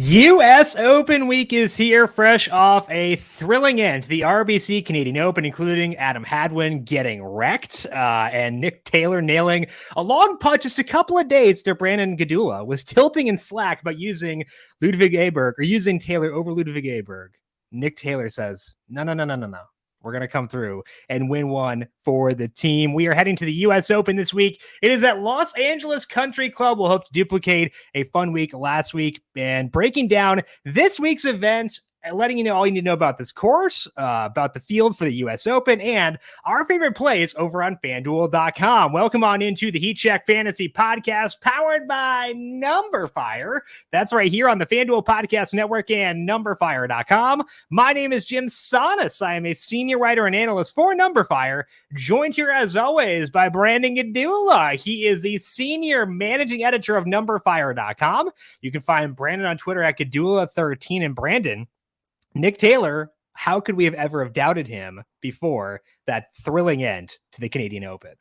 U.S. Open week is here, fresh off a thrilling end to the RBC Canadian Open, including Adam Hadwin getting wrecked and Nick Taylor nailing a long putt just a couple of days to Brandon Gdula, was tilting in slack about using Ludwig Aberg or using Taylor over Ludwig Aberg. Nick Taylor says, no. We're going to come through and win one for the team. We are heading to the U.S. Open this week. It is at Los Angeles Country Club. We'll hope to duplicate a fun week last week and breaking down this week's events, letting you know all you need to know about this course, about the field for the U.S. Open, and our favorite plays over on FanDuel.com. Welcome on into the Heat Check Fantasy Podcast, powered by numberFire. That's right here on the FanDuel Podcast Network and numberFire.com. My name is Jim Sonis. I am a senior writer and analyst for numberFire, joined here as always by Brandon Gdula. He is the senior managing editor of numberFire.com. You can find Brandon on Twitter at Gdula13, and Brandon, Nick Taylor, how could we have ever have doubted him before that thrilling end to the Canadian Open?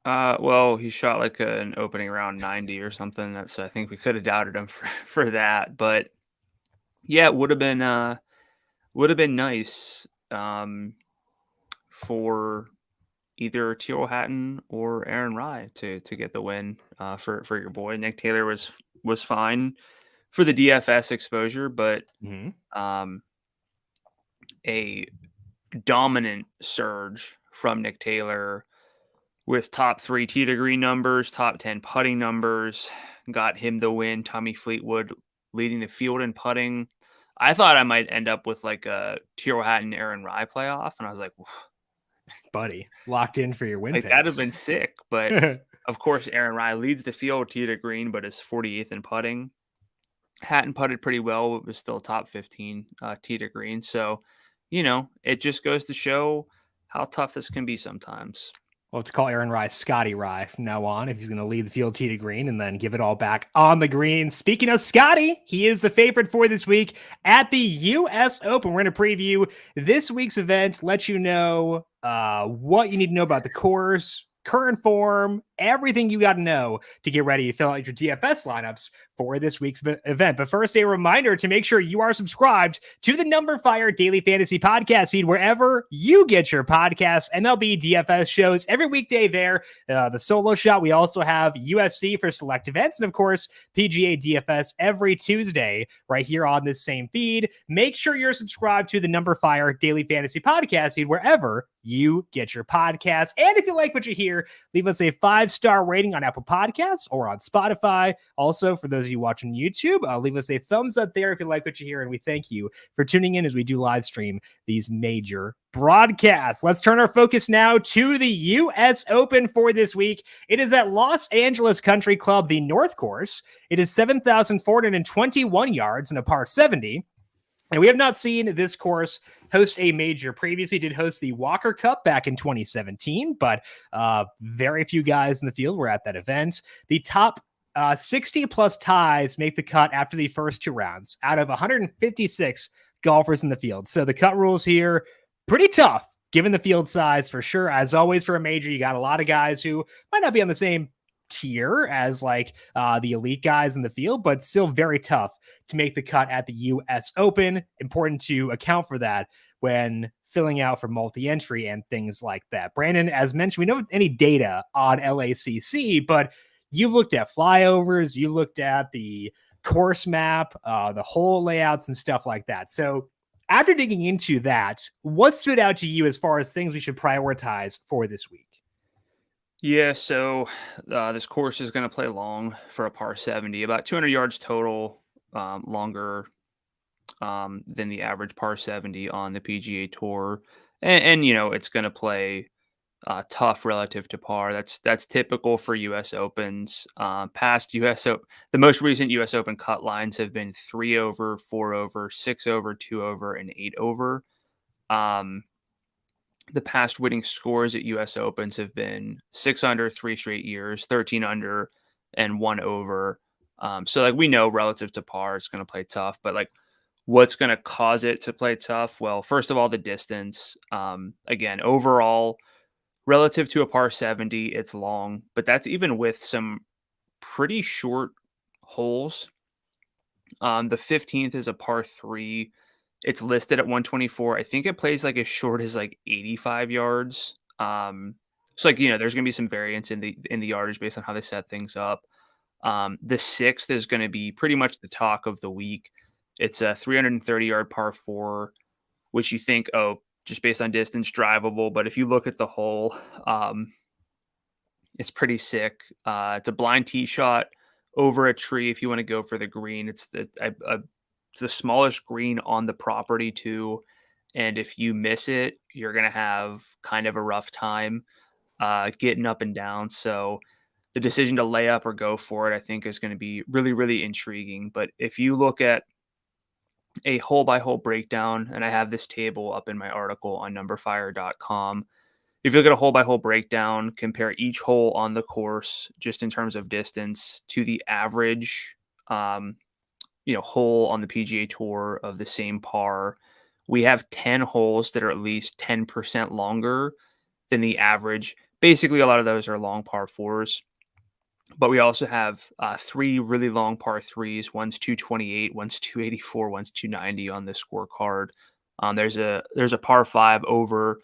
Well, he shot like an opening round 90 or something. So I think we could have doubted him for that. But yeah, it would have been nice for either Tyrrell Hatton or Aaron Rai to get the win for your boy. Nick Taylor was fine for the DFS exposure, but a dominant surge from Nick Taylor with top 3 tee to green numbers, top 10 putting numbers, got him the win. Tommy Fleetwood leading the field in putting. I thought I might end up with like a Tyrrell Hatton Aaron Rai playoff, and I was like, buddy, locked in for your win. Like, that'd have been sick, but of course Aaron Rai leads the field tee to green, but is 48th in putting. Hatton putted pretty well, but was still top 15 tee to green. So, it just goes to show how tough this can be sometimes. We'll have to call Aaron Rai Scotty Rai from now on if he's going to lead the field tee to green and then give it all back on the green. Speaking of Scotty, he is the favorite for this week at the U.S. Open. We're going to preview this week's event, let you know what you need to know about the course, current form, everything you got to know to get ready to fill out your DFS lineups for this week's event. But first, a reminder to make sure you are subscribed to the numberFire Daily Fantasy Podcast feed wherever you get your podcasts. MLB DFS shows every weekday there. The solo shot. We also have UFC for select events. And of course, PGA DFS every Tuesday right here on this same feed. Make sure you're subscribed to the numberFire Daily Fantasy Podcast feed wherever you get your podcasts. And if you like what you hear, leave us a 5-star rating on Apple Podcasts or on Spotify. Also, for those of you watching YouTube, leave us a thumbs up there if you like what you hear, and we thank you for tuning in as we do live stream these major broadcasts. Let's turn our focus now to the U.S. Open for this week. It is at Los Angeles Country Club, the North Course. It is 7,421 yards and a par 70. And we have not seen this course host a major. Previously did host the Walker Cup back in 2017, but very few guys in the field were at that event. The top 60 plus ties make the cut after the first 2 rounds out of 156 golfers in the field. So the cut rules here, pretty tough given the field size for sure. As always for a major, you got a lot of guys who might not be on the same tier as like the elite guys in the field, but still very tough to make the cut at the U.S. Open. Important to account for that when filling out for multi-entry and things like that. Brandon, as mentioned, we don't have any data on LACC, but you've looked at flyovers, you looked at the course map, the hole layouts and stuff like that. So after digging into that, what stood out to you as far as things we should prioritize for this week? Yeah, so this course is going to play long for a par 70, about 200 yards total, longer than the average par 70 on the PGA Tour. And it's going to play tough relative to par. That's typical for U.S. Opens. Past U.S. The most recent U.S. Open cut lines have been 3 over, 4 over, 6 over, 2 over, and 8 over. The past winning scores at U.S. Opens have been 6 under 3 straight years, 13 under, and 1 over. So like we know relative to par, it's going to play tough. But like, what's going to cause it to play tough? Well, first of all, the distance. Again, overall, relative to a par 70, it's long, but that's even with some pretty short holes. The 15th is a par 3. It's listed at 124. I think it plays like as short as like 85 yards. So like, there's gonna be some variance in the yardage based on how they set things up. The 6th is gonna be pretty much the talk of the week. It's a 330-yard par 4, which you think, oh, just based on distance, drivable. But if you look at the hole, it's pretty sick. It's a blind tee shot over a tree. If you want to go for the green, it's the smallest green on the property too. And if you miss it, you're gonna have kind of a rough time getting up and down. So the decision to lay up or go for it, I think, is going to be really, really intriguing. But if you look at a hole by hole breakdown, and I have this table up in my article on numberFire.com. If you look at a hole by hole breakdown, compare each hole on the course just in terms of distance to the average, hole on the PGA Tour of the same par. We have 10 holes that are at least 10% longer than the average. Basically, a lot of those are long par fours. But we also have 3 really long par 3s. One's 228, one's 284, one's 290 on the scorecard. There's a par 5 over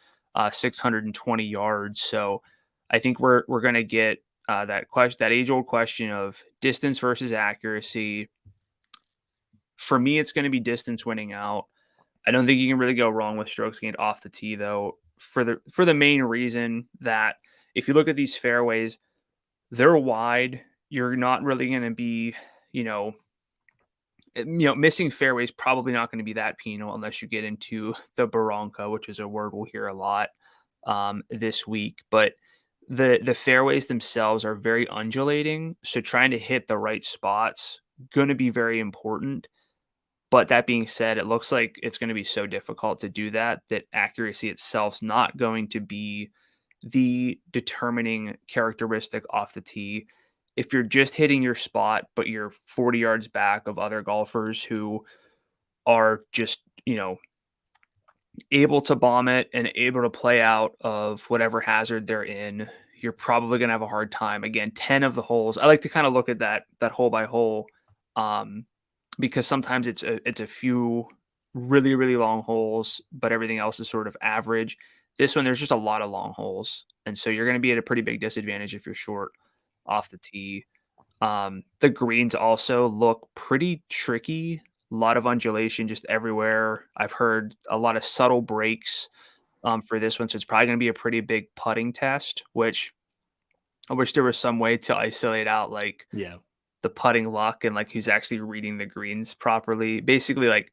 620 yards. So I think we're going to get that age old question of distance versus accuracy. For me, it's going to be distance winning out. I don't think you can really go wrong with strokes gained off the tee, though, for the main reason that if you look at these fairways, they're wide. You're not really going to be, missing fairways probably not going to be that penal unless you get into the barranca, which is a word we'll hear a lot this week. But the fairways themselves are very undulating, so trying to hit the right spots going to be very important. But that being said, it looks like it's going to be so difficult to do that accuracy itself's not going to be the determining characteristic off the tee. If you're just hitting your spot, but you're 40 yards back of other golfers who are just, able to bomb it and able to play out of whatever hazard they're in, you're probably going to have a hard time. Again, 10 of the holes. I like to kind of look at that hole by hole, because sometimes it's a few really, really long holes, but everything else is sort of average. This one, there's just a lot of long holes. And so you're going to be at a pretty big disadvantage if you're short off the tee. The greens also look pretty tricky. A lot of undulation just everywhere. I've heard a lot of subtle breaks for this one. So it's probably going to be a pretty big putting test, which I wish there was some way to isolate out the putting luck and like who's actually reading the greens properly. Basically, like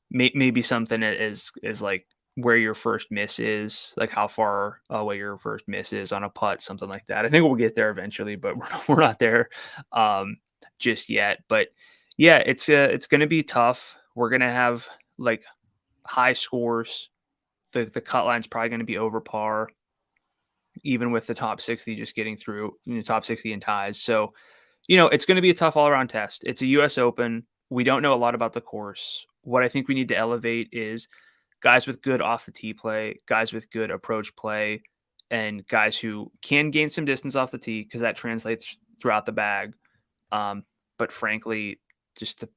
maybe something is like where your first miss is, like how far away your first miss is on a putt, something like that. I think we'll get there eventually, but we're not there just yet. But yeah, it's going to be tough. We're going to have like high scores. The cut line's probably going to be over par, even with the top 60 just getting through, top 60 in ties. So, it's going to be a tough all around test. It's a US Open. We don't know a lot about the course. What I think we need to elevate is guys with good off the tee play, guys with good approach play, and guys who can gain some distance off the tee because that translates throughout the bag. But frankly, just to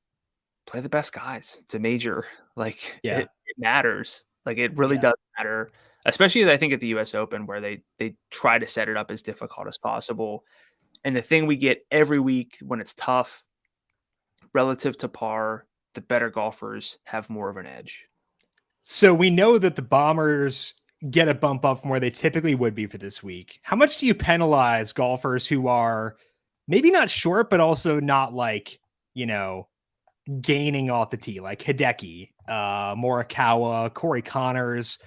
play the best guys. It's a major. Like Yeah. it matters. Like it really Yeah. does matter, especially I think at the US Open where they try to set it up as difficult as possible. And the thing we get every week when it's tough relative to par, the better golfers have more of an edge. So we know that the Bombers get a bump up from where they typically would be for this week. How much do you penalize golfers who are maybe not short, but also not like, gaining off the tee, like Hideki, Morikawa, Corey Connors,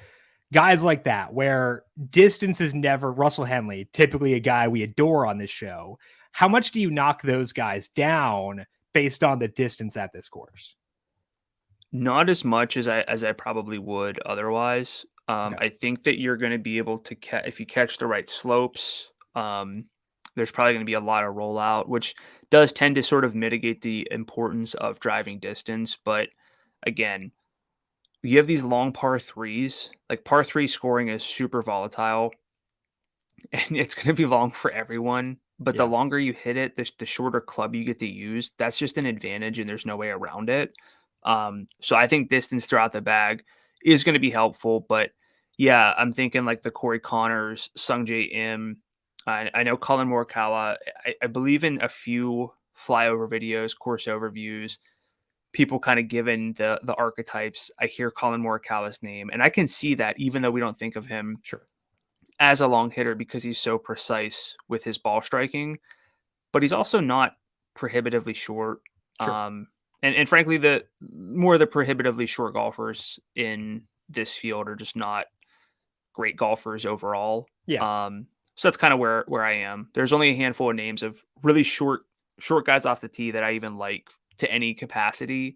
guys like that, where distance is never Russell Henley, typically a guy we adore on this show. How much do you knock those guys down based on the distance at this course? Not as much as I probably would otherwise. Okay. I think that you're going to be able to if you catch the right slopes. There's probably going to be a lot of rollout, which does tend to sort of mitigate the importance of driving distance. But again, you have these long par threes. Like par three scoring is super volatile, and it's going to be long for everyone. but the Yeah, longer you hit it, the shorter club you get to use. That's just an advantage, and there's no way around it. So I think distance throughout the bag is going to be helpful. But yeah, I'm thinking like the Corey Connors, Sung J M. I know Colin Morikawa. I believe in a few flyover videos, course overviews, people kind of given the archetypes. I hear Colin Morikawa's name, and I can see that even though we don't think of him sure. as a long hitter because he's so precise with his ball striking, but he's also not prohibitively short. Sure. And frankly, the more the prohibitively short golfers in this field are just not great golfers overall. Yeah. So that's kind of where I am. There's only a handful of names of really short guys off the tee that I even like to any capacity,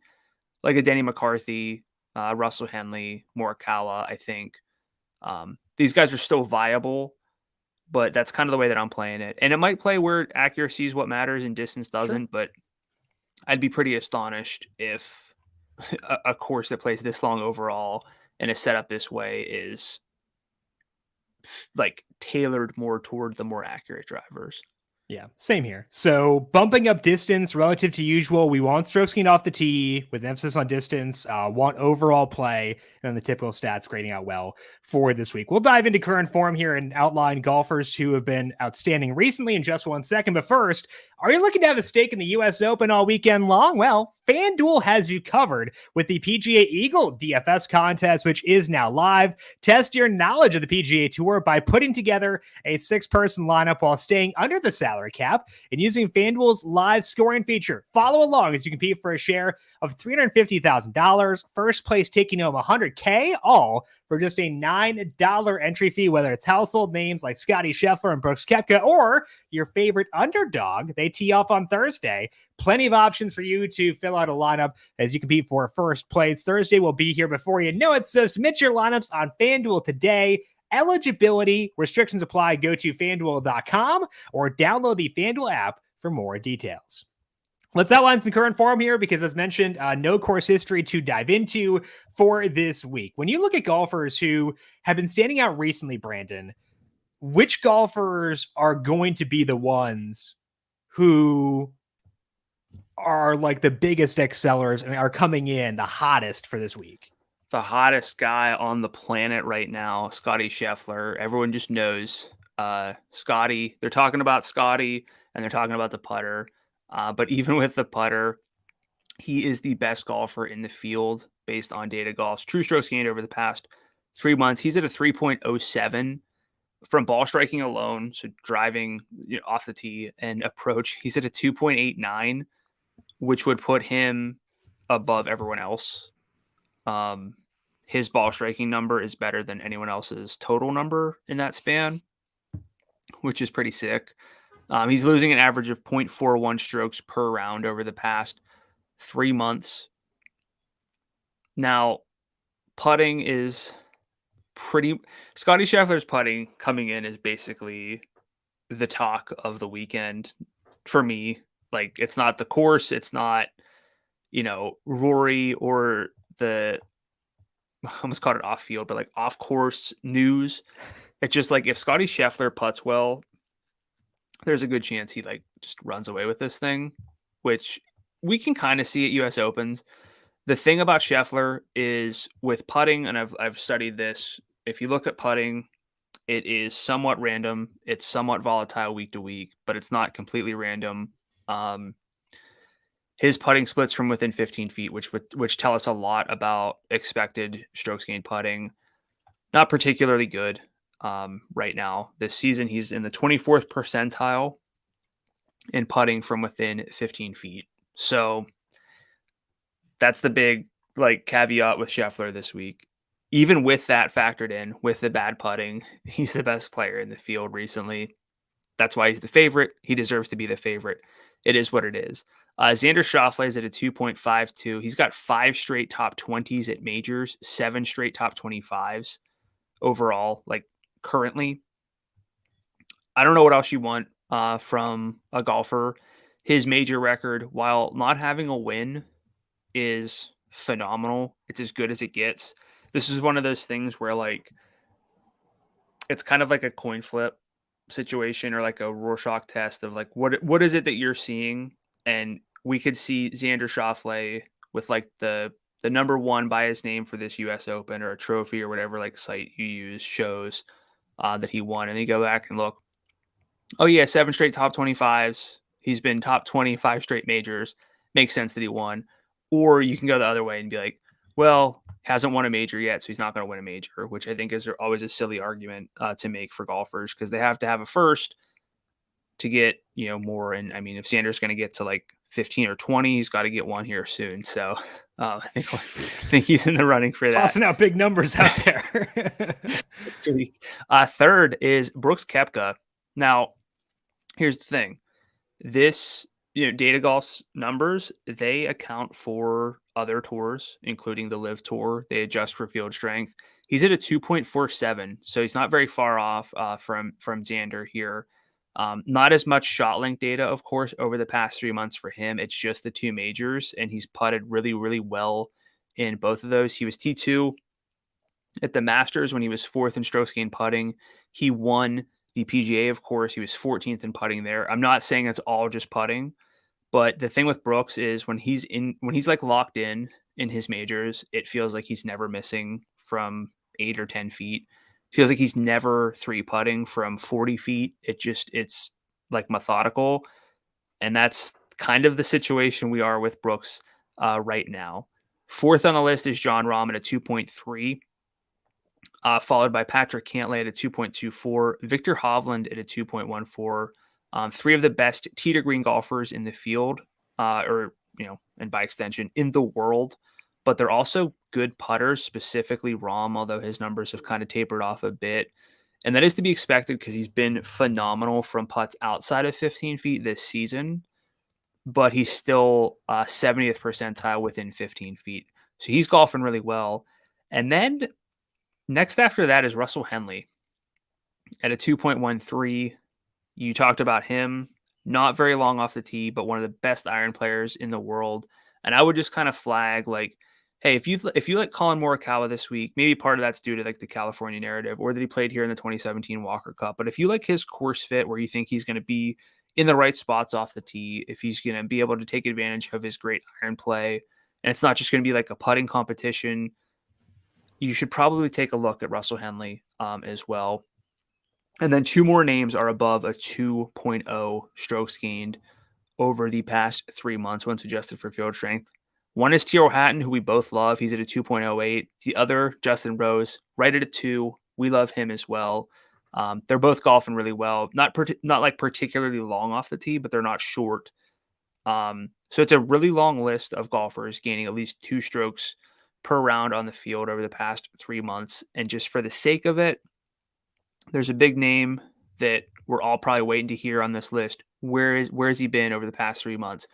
like a Denny McCarthy, Russell Henley, Morikawa. I think these guys are still viable, but that's kind of the way that I'm playing it. And it might play where accuracy is what matters and distance Sure. doesn't, but I'd be pretty astonished if a course that plays this long overall and is set up this way is like tailored more toward the more accurate drivers. Yeah, same here. So bumping up distance relative to usual, we want strokes gained off the tee with emphasis on distance, want overall play, and the typical stats grading out well for this week. We'll dive into current form here and outline golfers who have been outstanding recently in just 1 second. But first, are you looking to have a stake in the U.S. Open all weekend long? Well, FanDuel has you covered with the PGA Eagle DFS contest, which is now live. Test your knowledge of the PGA Tour by putting together a 6-person lineup while staying under the salary cap and using FanDuel's live scoring feature. Follow along as you compete for a share of $350,000, first place taking home $100K, all for just a $9 entry fee, whether it's household names like Scotty Scheffler and Brooks Koepka or your favorite underdog. They tee off on Thursday. Plenty of options for you to fill out a lineup as you compete for first place. Thursday will be here before you know it, so submit your lineups on FanDuel today. Eligibility restrictions apply. Go to FanDuel.com or download the FanDuel app for more details. Let's outline some current form here because, as mentioned, no course history to dive into for this week. When you look at golfers who have been standing out recently, Brandon, which golfers are going to be the ones who are like the biggest excellers and are coming in the hottest for this week? The hottest guy on the planet right now, Scotty Scheffler. Everyone just knows Scotty. They're talking about Scotty and they're talking about the putter. But even with the putter, he is the best golfer in the field based on Data Golf's true strokes gained over the past 3 months. He's at a 3.07 from ball striking alone. So driving off the tee and approach, he's at a 2.89, which would put him above everyone else. His ball striking number is better than anyone else's total number in that span, which is pretty sick. He's losing an average of 0.41 strokes per round over the past 3 months. Now, putting is Scotty Scheffler's putting coming in is basically the talk of the weekend for me. Like, it's not the course, it's not, Rory or I almost called it off field, but like off course news. It's just like if Scotty Scheffler putts well, there's a good chance he like just runs away with this thing, which we can kind of see at US Opens. The thing about Scheffler is with putting, and I've studied this. If you look at putting, it is somewhat random. It's somewhat volatile week to week, but it's not completely random. His putting splits from within 15 feet, which tell us a lot about expected strokes gained putting. Not particularly good right now. This season, he's in the 24th percentile in putting from within 15 feet. So that's the big caveat with Scheffler this week. Even with that factored in, with the bad putting, he's the best player in the field recently. That's why he's the favorite. He deserves to be the favorite. It is what it is. Xander Schauffele is at a 2.52. He's got 5 straight top 20s at majors, 7 straight top 25s overall, currently. I don't know what else you want from a golfer. His major record, while not having a win, is phenomenal. It's as good as it gets. This is one of those things where it's kind of like a coin flip. situation or like a Rorschach test of like what is it that you're seeing, and we could see Xander Schauffele with like the number one by his name for this U.S. Open or a trophy or whatever like site you use shows that he won, and then you go back and look. Oh yeah, 7 straight top 25s. He's been top 25 straight majors. Makes sense that he won. Or you can go the other way and be like, well, hasn't won a major yet, so he's not going to win a major, which I think is always a silly argument to make for golfers because they have to have a first to get, more. And I mean, if Xander's going to get to like 15 or 20, he's got to get one here soon. So I think he's in the running for that. Tossing out big numbers out there. Third is Brooks Koepka. Now, here's the thing. This, Data Golf's numbers, they account for other tours, including the Live Tour. They adjust for field strength. He's at a 2.47, so he's not very far off from Xander here. Not as much shot length data, of course, over the past 3 months for him. It's just the two majors, and he's putted really, really well in both of those. He was T2 at the Masters when he was 4th in strokes gained putting. He won the PGA, of course. He was 14th in putting there. I'm not saying it's all just putting, but the thing with Brooks is when he's like locked in his majors, it feels like he's never missing from 8 or 10 feet. Feels like he's never 3-putting from 40 feet. It's like methodical. And that's kind of the situation we are with Brooks right now. 4th on the list is Jon Rahm at a 2.3, followed by Patrick Cantlay at a 2.24, Victor Hovland at a 2.14. 3 of the best tee to green golfers in the field, and by extension in the world. But they're also good putters, specifically Rahm, although his numbers have kind of tapered off a bit. And that is to be expected because he's been phenomenal from putts outside of 15 feet this season, but he's still 70th percentile within 15 feet. So he's golfing really well. And then next after that is Russell Henley at a 2.13. You talked about him, not very long off the tee, but one of the best iron players in the world. And I would just kind of flag like, hey, if you like Colin Morikawa this week, maybe part of that's due to like the California narrative or that he played here in the 2017 Walker Cup. But if you like his course fit where you think he's going to be in the right spots off the tee, if he's going to be able to take advantage of his great iron play, and it's not just going to be like a putting competition, you should probably take a look at Russell Henley as well. And then 2 more names are above a 2.0 strokes gained over the past 3 months once adjusted for field strength. One is Tyrrell Hatton, who we both love. He's at a 2.08. The other, Justin Rose, right at a 2. We love him as well. They're both golfing really well. Not like particularly long off the tee, but they're not short. So it's a really long list of golfers gaining at least 2 strokes per round on the field over the past 3 months. And just for the sake of it, there's a big name that we're all probably waiting to hear on this list. Where has he been over the past 3 months?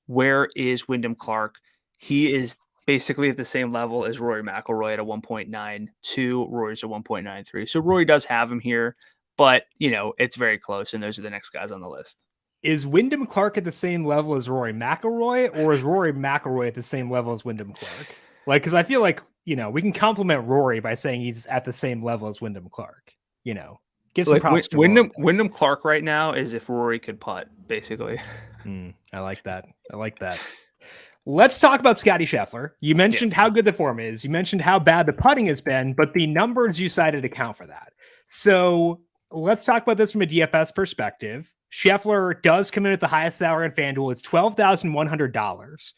Where is Wyndham Clark? He is basically at the same level as Rory McIlroy at a 1.92. Rory's a 1.93. So Rory does have him here, but it's very close, and those are the next guys on the list. Is Wyndham Clark at the same level as Rory McIlroy, or is Rory McIlroy at the same level as Wyndham Clark? Like, because I feel like we can compliment Rory by saying he's at the same level as Wyndham Clark. Give some props to Wyndham Clark right now is if Rory could putt, basically. I like that. Let's talk about Scottie Scheffler. You mentioned how good the form is. You mentioned how bad the putting has been, but the numbers you cited account for that. So let's talk about this from a DFS perspective. Scheffler does come in at the highest salary on FanDuel. It's $12,100.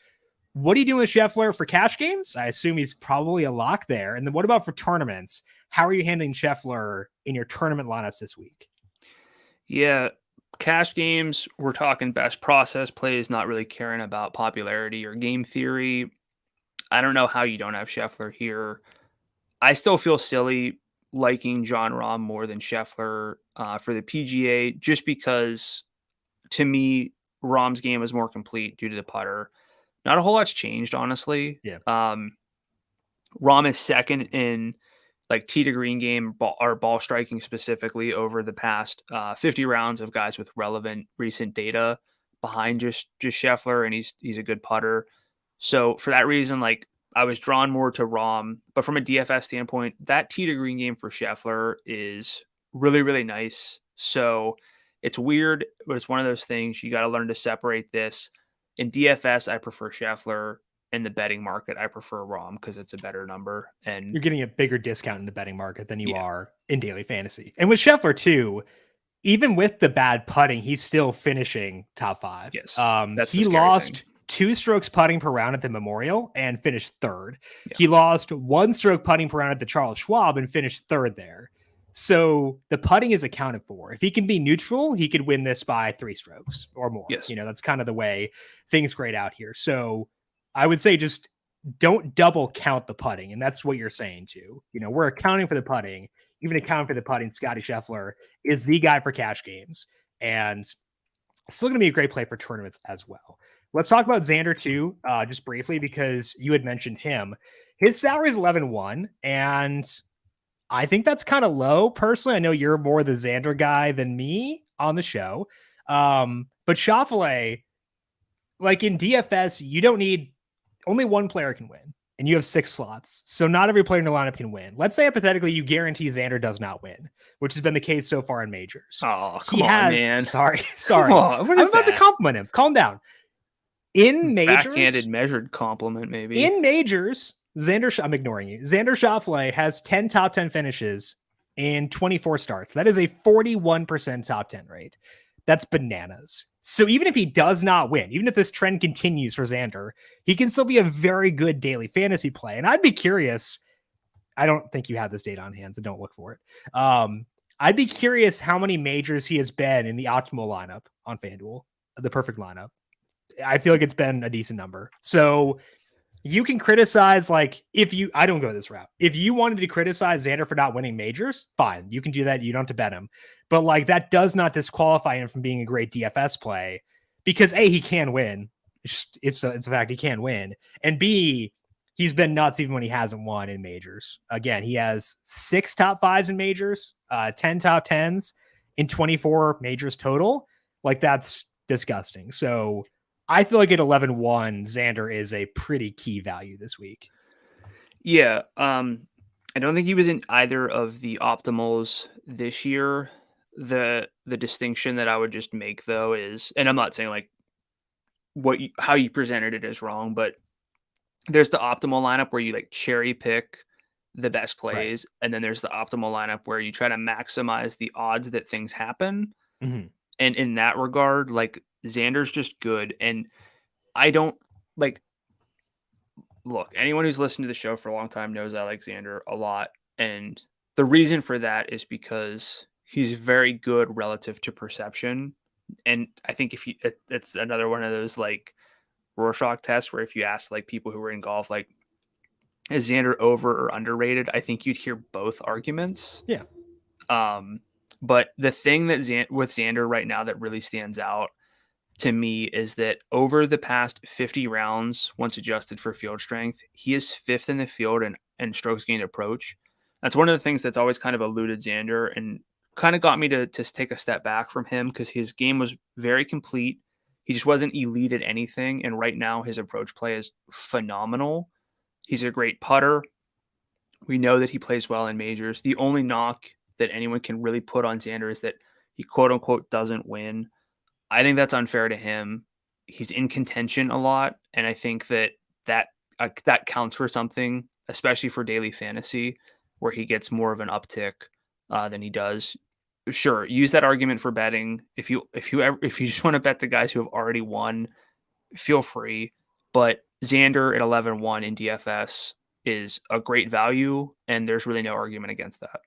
What are you doing with Scheffler for cash games? I assume he's probably a lock there. And then what about for tournaments? How are you handling Scheffler in your tournament lineups this week? Yeah, cash games, we're talking best process plays, not really caring about popularity or game theory. I don't know how you don't have Scheffler here. I still feel silly liking Jon Rahm more than Scheffler for the PGA, just because to me, Rahm's game is more complete due to the putter. Not a whole lot's changed, honestly. Yeah. Rahm is second in like tee to green game ball striking specifically over the past 50 rounds of guys with relevant recent data behind just Scheffler, and he's a good putter. So for that reason, like I was drawn more to Rahm, but from a DFS standpoint, that tee to green game for Scheffler is really, really nice. So it's weird, but it's one of those things you got to learn to separate this. In DFS, I prefer Scheffler. In the betting market, I prefer Rahm because it's a better number. And You're getting a bigger discount in the betting market than you Yeah. are in daily fantasy. And with Scheffler too, even with the bad putting, he's still finishing top 5. Yes, that's the He scary lost thing. 2 strokes putting per round at the Memorial and finished 3rd. Yeah. He lost 1 stroke putting per round at the Charles Schwab and finished 3rd there. So the putting is accounted for. If he can be neutral, he could win this by 3 strokes or more. Yes. You know, that's kind of the way things grade out here. So I would say just don't double count the putting. And that's what you're saying too. You know, we're accounting for the putting, even accounting for the putting. Scotty Scheffler is the guy for cash games and still going to be a great play for tournaments as well. Let's talk about Xander too, just briefly, because you had mentioned him. His salary is 11-1, and I think that's kind of low. Personally, I know you're more the Xander guy than me on the show. But Schauffele, like in DFS, you don't need only one player can win, and you have 6 slots. So not every player in the lineup can win. Let's say hypothetically you guarantee Xander does not win, which has been the case so far in majors. Oh, come on, man. Sorry. Come on, I'm about to compliment him. Calm down. In majors, backhanded measured compliment, maybe. In majors, I'm ignoring you. Xander Schauffele has 10 top 10 finishes in 24 starts. That is a 41% top 10 rate. That's bananas. So even if he does not win, even if this trend continues for Xander, he can still be a very good daily fantasy play. And I'd be curious. I don't think you have this data on hand, so don't look for it. I'd be curious how many majors he has been in the optimal lineup on FanDuel, the perfect lineup. I feel like it's been a decent number. So you can criticize, like, I don't go this route. If you wanted to criticize Xander for not winning majors, fine. You can do that. You don't have to bet him. But like, that does not disqualify him from being a great DFS play because A, he can win. It's a fact he can win. And B, he's been nuts even when he hasn't won in majors. Again, he has 6 top 5s in majors, 10 top 10s in 24 majors total. Like, that's disgusting. So I feel like at 11-1, Xander is a pretty key value this week. Yeah. I don't think he was in either of the optimals this year. The distinction that I would just make though is, and I'm not saying like how you presented it is wrong, but there's the optimal lineup where you like cherry pick the best plays. Right. And then there's the optimal lineup where you try to maximize the odds that things happen. Mm-hmm. And in that regard, like, Xander's just good. And I don't like, look, anyone who's listened to the show for a long time knows I like Xander a lot. And the reason for that is because he's very good relative to perception. And I think it's another one of those like Rorschach tests where if you ask like people who are in golf, like, is Xander over or underrated? I think you'd hear both arguments. Yeah. But the thing that with Xander right now that really stands out to me is that over the past 50 rounds, once adjusted for field strength, he is 5th in the field and strokes gained approach. That's one of the things that's always kind of eluded Xander and kind of got me to take a step back from him because his game was very complete. He just wasn't elite at anything. And right now his approach play is phenomenal. He's a great putter. We know that he plays well in majors. The only knock that anyone can really put on Xander is that he quote unquote doesn't win. I think that's unfair to him. He's in contention a lot. And I think that counts for something, especially for daily fantasy, where he gets more of an uptick than he does. Sure, use that argument for betting. If you just want to bet the guys who have already won, feel free. But Xander at 11-1 in DFS is a great value, and there's really no argument against that.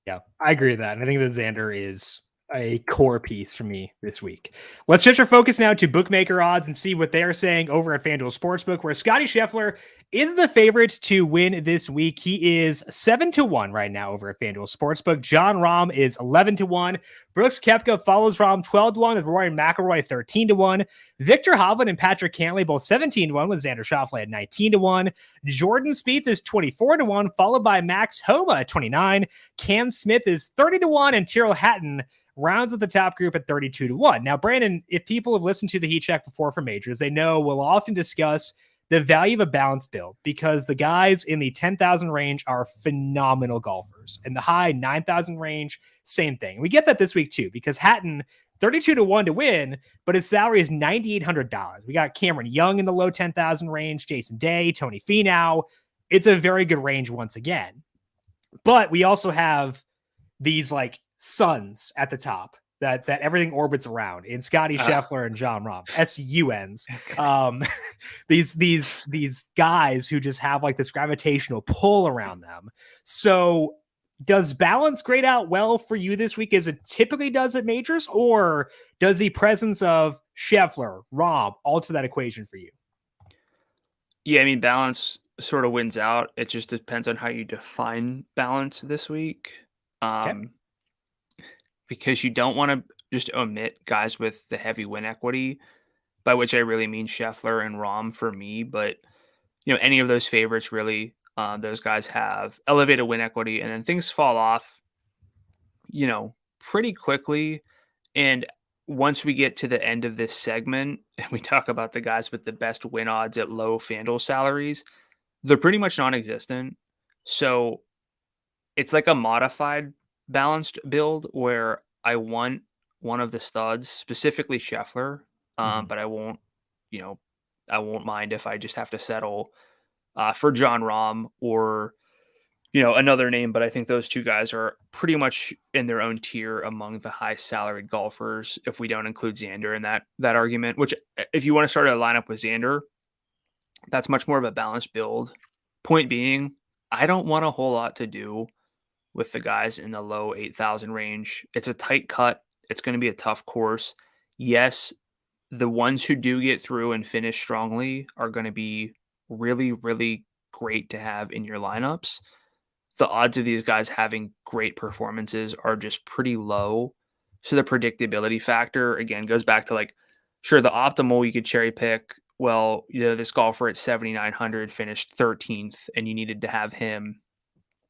Yeah, I agree with that. And I think that Xander is a core piece for me this week. Let's shift our focus now to bookmaker odds and see what they're saying over at FanDuel Sportsbook, where Scotty Scheffler is the favorite to win this week. He is 7-1 right now over at FanDuel Sportsbook. Jon Rahm is 11-1. Brooks Koepka follows Rahm 12-1 with Rory McIlroy 13-1. Victor Hovland and Patrick Cantlay both 17-1 with Xander Schauffele at 19-1. Jordan Spieth is 24-1, followed by Max Homa at 29. Cam Smith is 30-1, and Tyrrell Hatton rounds at the top group at 32-1. Now, Brandon, if people have listened to the Heat Check before for majors, they know we'll often discuss the value of a balanced build, because the guys in the 10,000 range are phenomenal golfers. In the high 9,000 range, same thing. We get that this week too, because Hatton, 32-1 to win, but his salary is $9,800. We got Cameron Young in the low 10,000 range, Jason Day, Tony Finau. It's a very good range once again. But we also have these like suns at the top that everything orbits around in Scotty Scheffler and John Rahm, SUNs. These guys who just have like this gravitational pull around them. So does balance grade out well for you this week as it typically does at majors, or does the presence of Scheffler, Rahm alter that equation for you? Yeah, I mean, balance sort of wins out. It just depends on how you define balance this week. Because you don't want to just omit guys with the heavy win equity, by which I really mean Scheffler and Rahm for me. But, any of those favorites really, those guys have elevated win equity, and then things fall off, pretty quickly. And once we get to the end of this segment and we talk about the guys with the best win odds at low FanDuel salaries, they're pretty much non-existent. So it's like a modified balanced build where I want one of the studs, specifically Scheffler, but I won't mind if I just have to settle for John Rahm or another name. But I think those two guys are pretty much in their own tier among the high salaried golfers, if we don't include Xander in that argument. Which, if you want to start a lineup with Xander, that's much more of a balanced build. Point being, I don't want a whole lot to do with the guys in the low 8,000 range. It's a tight cut. It's going to be a tough course. Yes, the ones who do get through and finish strongly are going to be really, really great to have in your lineups. The odds of these guys having great performances are just pretty low. So the predictability factor, again, goes back to like, sure, the optimal you could cherry pick. Well, this golfer at 7,900 finished 13th, and you needed to have him.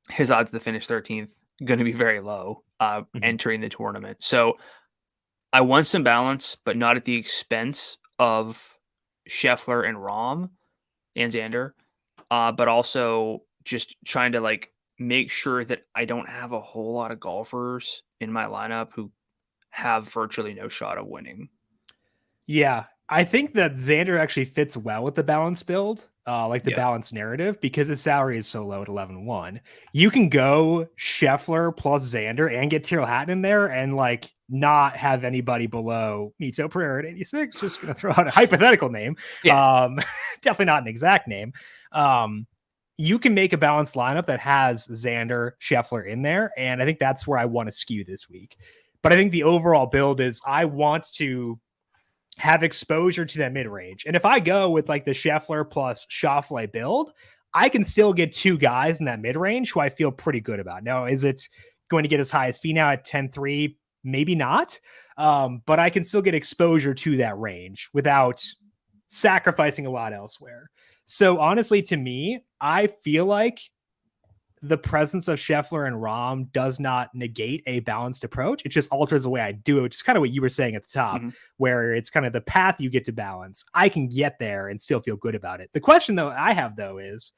His odds to finish 13th going to be very low entering the tournament. So I want some balance, but not at the expense of Scheffler and Rahm and Xander, but also just trying to like make sure that I don't have a whole lot of golfers in my lineup who have virtually no shot of winning. Yeah, I think that Xander actually fits well with the balance build, like the balance narrative, because his salary is so low at 11-1. You can go Scheffler plus Xander and get Tyrrell Hatton in there and like not have anybody below Mito Pereira at 86. Just going to throw out a hypothetical name. Definitely not an exact name. You can make a balanced lineup that has Xander, Scheffler in there, and I think that's where I want to skew this week. But I think the overall build is I want to have exposure to that mid-range. And if I go with like the Scheffler plus Schauffele build, I can still get two guys in that mid-range who I feel pretty good about. Now, is it going to get as high as Finau at 10-3? Maybe not. But I can still get exposure to that range without sacrificing a lot elsewhere. So honestly, to me, I feel like the presence of Scheffler and Rahm does not negate a balanced approach. It just alters the way I do it, which is kind of what you were saying at the top, where it's kind of the path you get to balance. I can get there and still feel good about it. The question though I have though is,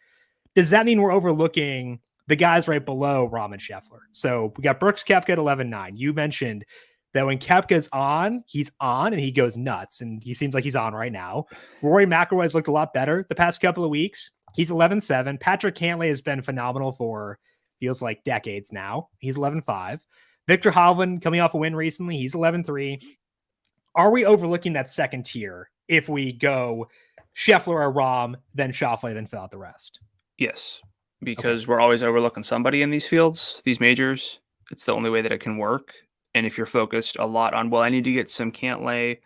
does that mean we're overlooking the guys right below Rahm and Scheffler? So we got Brooks Koepka at 11-9. You mentioned that when Koepka's on, he's on and he goes nuts, and he seems like he's on right now. Rory McIlroy's looked a lot better the past couple of weeks. He's 11-7. Patrick Cantlay has been phenomenal for feels like decades now. He's 11-5. Victor Hovland coming off a win recently. He's 11-3. Are we overlooking that second tier if we go Scheffler or Rahm, then Schauffele, then fill out the rest? Yes, because we're always overlooking somebody in these fields, these majors. It's the only way that it can work. And if you're focused a lot on, well, I need to get some Cantlay,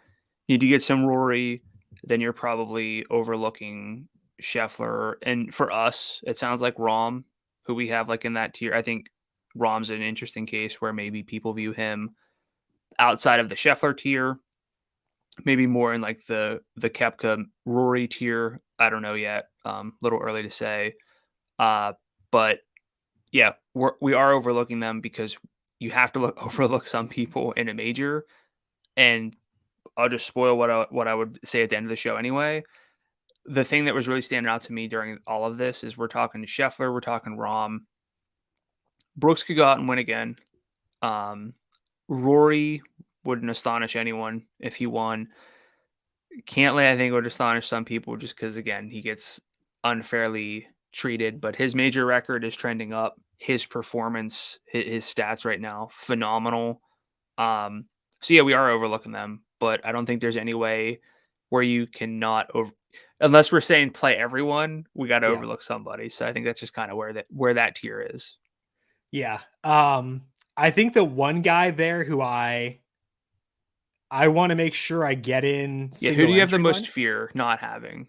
need to get some Rory, then you're probably overlooking Scheffler. And for us, it sounds like Rahm, who we have like in that tier. I think Rahm's an interesting case where maybe people view him outside of the Scheffler tier, maybe more in like the Koepka Rory tier. I don't know yet. Little early to say. But yeah, we are overlooking them because you have to overlook some people in a major. And I'll just spoil what I would say at the end of the show anyway. the thing that was really standing out to me during all of this is we're talking Scheffler, we're talking Rahm. Brooks could go out and win again. Rory wouldn't astonish anyone if he won. Cantlay, I think, would astonish some people just because, again, he gets unfairly treated, but his major record is trending up. His performance, his stats right now, phenomenal. So yeah, we are overlooking them, but I don't think there's any way where you cannot unless we're saying play everyone, we got to Yeah. overlook somebody. So I think that's just kind of where that tier is. Yeah. I think the one guy there who I want to make sure I get in Yeah, who do single you have the entry most one. fear not having?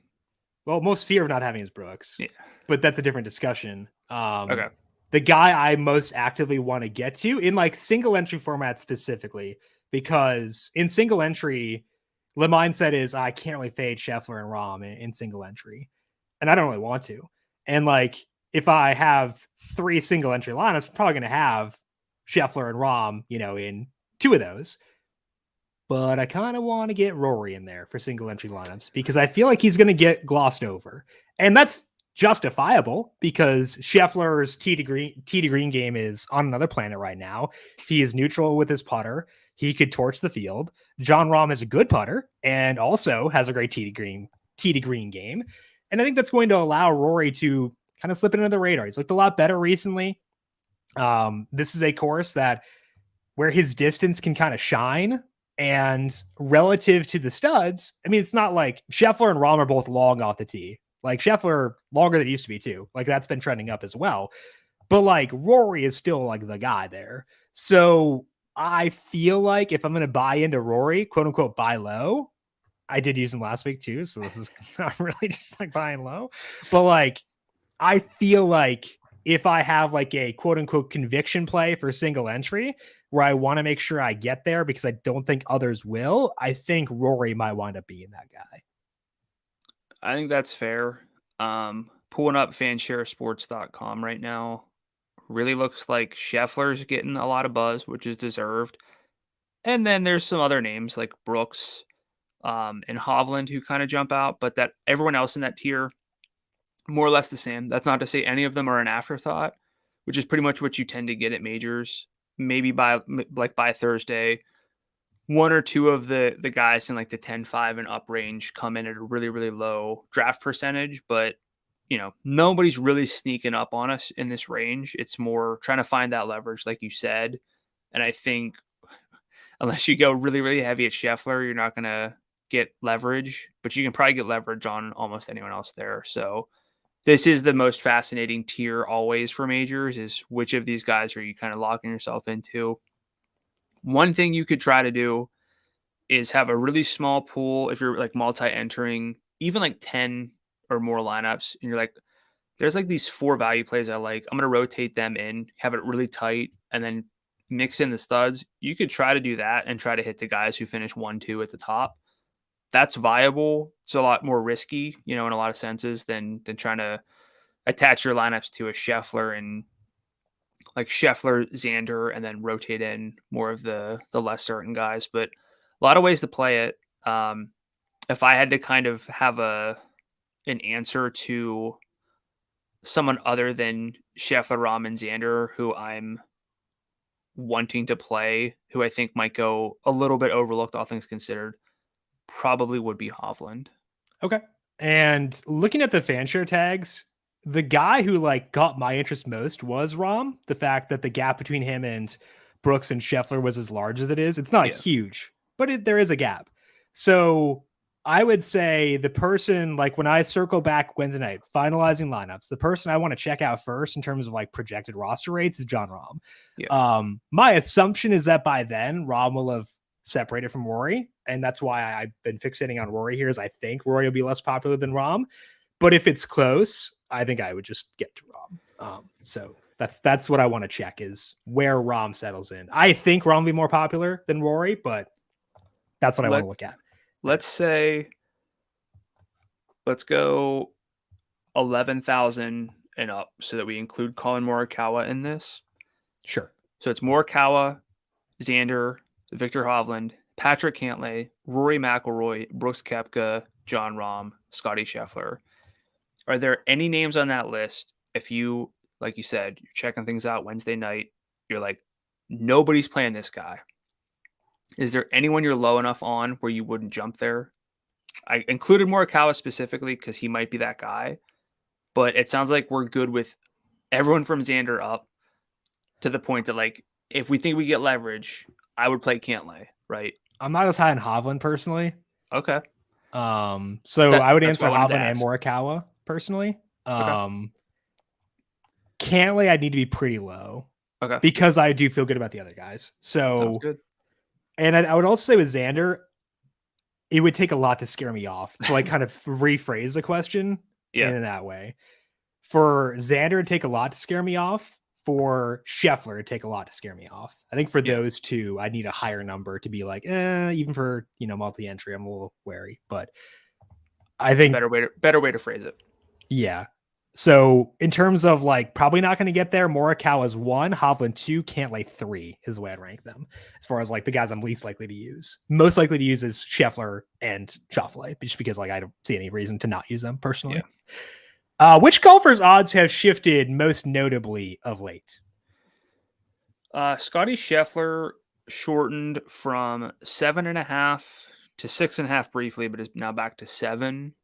Well, most fear of not having is Brooks, Yeah. but that's a different discussion. Okay. The guy I most actively want to get to in like single entry format specifically, because in single entry, the mindset is I can't really fade Scheffler and Rahm in single entry, and I don't really want to. And like if I have 3 single entry lineups, I'm probably going to have Scheffler and Rahm, in 2 of those. But I kind of want to get Rory in there for single entry lineups because I feel like he's going to get glossed over. And that's justifiable because Scheffler's tee to green game is on another planet right now. If he is neutral with his putter, he could torch the field. Jon Rahm is a good putter and also has a great tee to green game. And I think that's going to allow Rory to kind of slip into the radar. He's looked a lot better recently. This is a course that where his distance can kind of shine. And relative to the studs, I mean, it's not like Scheffler and Rahm are both long off the tee. Like Scheffler longer than it used to be too. Like that's been trending up as well. But like Rory is still like the guy there. So I feel like if I'm going to buy into Rory, quote unquote, buy low. I did use him last week too. So this is not really just like buying low. But like I feel like if I have like a quote unquote conviction play for single entry where I want to make sure I get there because I don't think others will, I think Rory might wind up being that guy. I think that's fair. Pulling up fansharesports.com right now. Really looks like Scheffler's getting a lot of buzz, which is deserved. And then there's some other names like Brooks and Hovland who kind of jump out, but that everyone else in that tier, more or less the same. That's not to say any of them are an afterthought, which is pretty much what you tend to get at majors. Maybe by Thursday, one or two of the guys in like the 10-5 and up range come in at a really, really low draft percentage, but nobody's really sneaking up on us in this range. It's more trying to find that leverage, like you said. And I think unless you go really, really heavy at Scheffler, you're not going to get leverage, but you can probably get leverage on almost anyone else there. So this is the most fascinating tier always for majors is which of these guys are you kind of locking yourself into? One thing you could try to do is have a really small pool if you're like multi-entering, even like 10 or more lineups, and you're like, there's like these 4 value plays I like. I'm going to rotate them in, have it really tight, and then mix in the studs. You could try to do that and try to hit the guys who finish 1-2 at the top. That's viable. It's a lot more risky, in a lot of senses than trying to attach your lineups to a Scheffler and like Scheffler, Xander, and then rotate in more of the less certain guys. But a lot of ways to play it. If I had to kind of have an answer to someone other than Scheffler, Rahm, and Xander, who I'm wanting to play, who I think might go a little bit overlooked, all things considered, probably would be Hovland. Okay. And looking at the fanshare tags, the guy who like got my interest most was Rahm. The fact that the gap between him and Brooks and Scheffler was as large as it is. It's not huge, but there is a gap. So I would say the person, like when I circle back Wednesday night, finalizing lineups, the person I want to check out first in terms of like projected roster rates is Jon Rahm. Yeah. My assumption is that by then Rahm will have separated from Rory, and that's why I've been fixating on Rory here. Is I think Rory will be less popular than Rahm, but if it's close, I think I would just get to Rahm. So that's what I want to check is where Rahm settles in. I think Rahm will be more popular than Rory, but that's what I want to look at. Let's go 11,000 and up so that we include Colin Morikawa in this. Sure. So it's Morikawa, Xander, Victor Hovland, Patrick Cantlay, Rory McIlroy, Brooks Koepka, Jon Rahm, Scotty Scheffler. Are there any names on that list? If you, like you said, you're checking things out Wednesday night, you're like, nobody's playing this guy. Is there anyone you're low enough on where you wouldn't jump there? I included Morikawa specifically because he might be that guy, but it sounds like we're good with everyone from Xander up to the point that, like, if we think we get leverage, I would play Cantlay, right? I'm not as high on Hovland personally. Okay. So I would answer Hovland and Morikawa personally. Okay. Cantlay, I'd need to be pretty low. Okay. Because I do feel good about the other guys. So sounds good. And I would also say with Xander, it would take a lot to scare me off to like kind of rephrase the question in that way. For Xander, it'd take a lot to scare me off. For Scheffler, it'd take a lot to scare me off. I think for those two, I need a higher number to be like, even for, multi-entry, I'm a little wary. But I think better way to phrase it. Yeah. So in terms of like probably not going to get there, Morikawa's 1, Hovland 2, Cantlay 3 is the way I'd rank them. As far as like the guys I'm least likely to use. Most likely to use is Scheffler and Schauffele, just because like I don't see any reason to not use them personally. Yeah. Which golfers' odds have shifted most notably of late? Scotty Scheffler shortened from 7.5 to 6.5 briefly, but is now back to 7.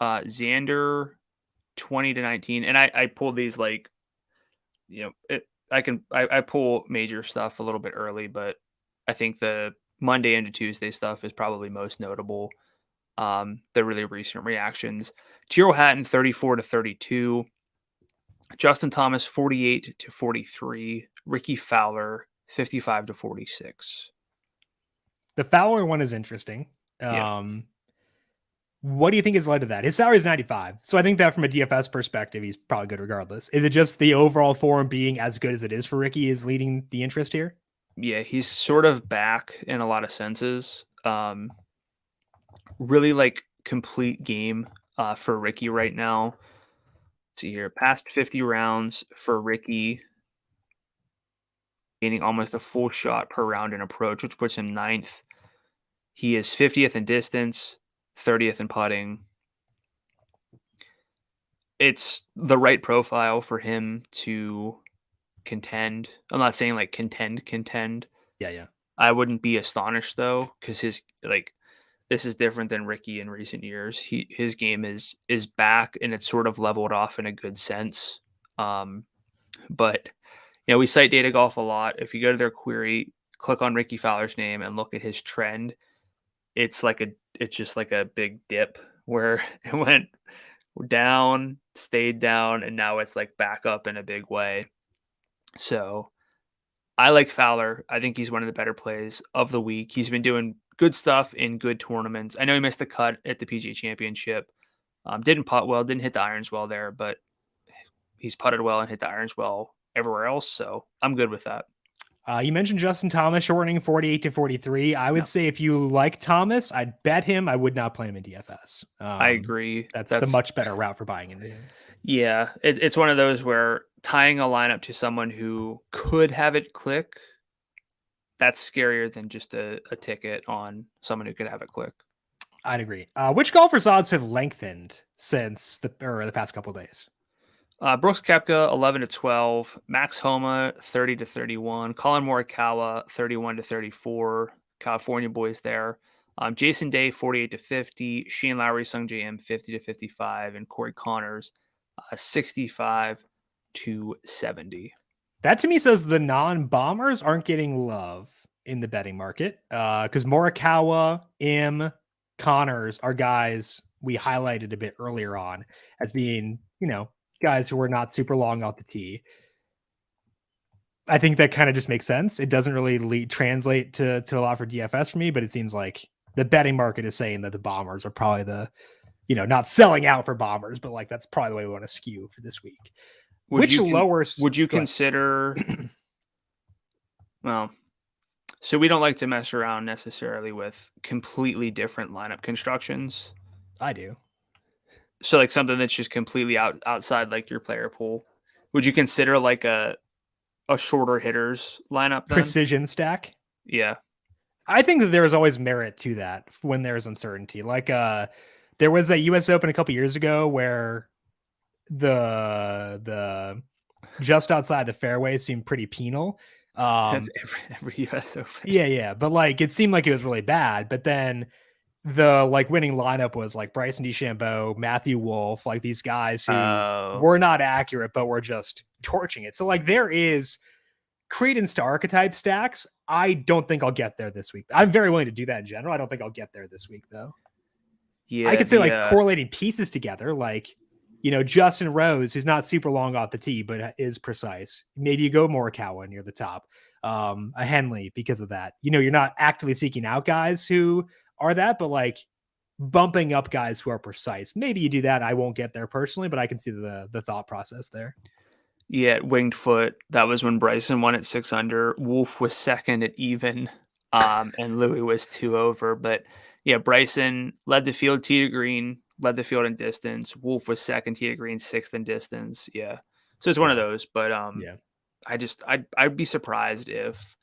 Xander 20 to 19, and I pulled these like, I pull major stuff a little bit early, but I think the Monday into Tuesday stuff is probably most notable. The really recent reactions: Tyrrell Hatton 34 to 32, Justin Thomas 48 to 43, Ricky Fowler 55 to 46. The Fowler one is interesting. What do you think has led to that? His salary is 95. So I think that from a DFS perspective, he's probably good regardless. Is it just the overall form being as good as it is for Ricky is leading the interest here? Yeah, he's sort of back in a lot of senses. Really like complete game for Ricky right now. Let's see here, past 50 rounds for Ricky, gaining almost a full shot per round in approach, which puts him 9th. He is 50th in distance, 30th in putting. It's the right profile for him to contend. I'm not saying like contend. Yeah. I wouldn't be astonished though, because this is different than Ricky in recent years. His game is back and it's sort of leveled off in a good sense. But we cite Data Golf a lot. If you go to their query, click on Ricky Fowler's name and look at his trend, it's just like a big dip where it went down, stayed down, and now it's like back up in a big way. So I like Fowler. I think he's one of the better plays of the week. He's been doing good stuff in good tournaments. I know he missed the cut at the PGA Championship. Didn't putt well, didn't hit the irons well there, but he's putted well and hit the irons well everywhere else. So I'm good with that. You mentioned Justin Thomas shortening 48 to 43. I would say if you like Thomas, I'd bet him. I would not play him in DFS. I agree. That's the much better route for buying into him. Yeah, it's one of those where tying a lineup to someone who could have it click, that's scarier than just a ticket on someone who could have it click. I'd agree. Which golfers' odds have lengthened since the past couple of days? Brooks Koepka 11 to 12, Max Homa 30 to 31, Colin Morikawa 31 to 34, California boys there. Jason Day 48 to 50, Shane Lowry, Sung J M 50 to 55, and Corey Connors 65 to 70. That to me says the non-bombers aren't getting love in the betting market because Morikawa, Connors are guys we highlighted a bit earlier on as being, guys who are not super long off the tee. I think that kind of just makes sense. It doesn't really translate to a lot for DFS for me, but it seems like the betting market is saying that the bombers are probably the, not selling out for bombers, but like that's probably the way we want to skew for this week. Would you consider? Well, so we don't like to mess around necessarily with completely different lineup constructions. I do. So like something that's just completely outside like your player pool. Would you consider like a shorter hitters lineup then? Precision stack? Yeah. I think that there's always merit to that when there's uncertainty. Like There was a U.S. Open a couple years ago where the just outside the fairway seemed pretty penal. That's every U.S. Open. Yeah, but like it seemed like it was really bad. But then the like winning lineup was like Bryson DeChambeau, Matthew Wolff, like these guys who were not accurate, but were just torching it. So like there is credence to archetype stacks. I don't think I'll get there this week. I'm very willing to do that in general. I don't think I'll get there this week though. Yeah, I could say like correlating pieces together, like, you know, Justin Rose, who's not super long off the tee, but is precise. Maybe you go Morikawa near the top, a Henley because of that. You know, you're not actively seeking out guys who are that, but like bumping up guys who are precise. Maybe you do that. I won't get there personally, but I can see the thought process there. Yeah, at Winged Foot, that was when Bryson won at 6 under. Wolff was second at even, and Louis was 2 over. But yeah, Bryson led the field tee to green, led the field in distance. Wolff was second tee to green, 6th in distance. Yeah, so it's one of those. But yeah, I'd be surprised if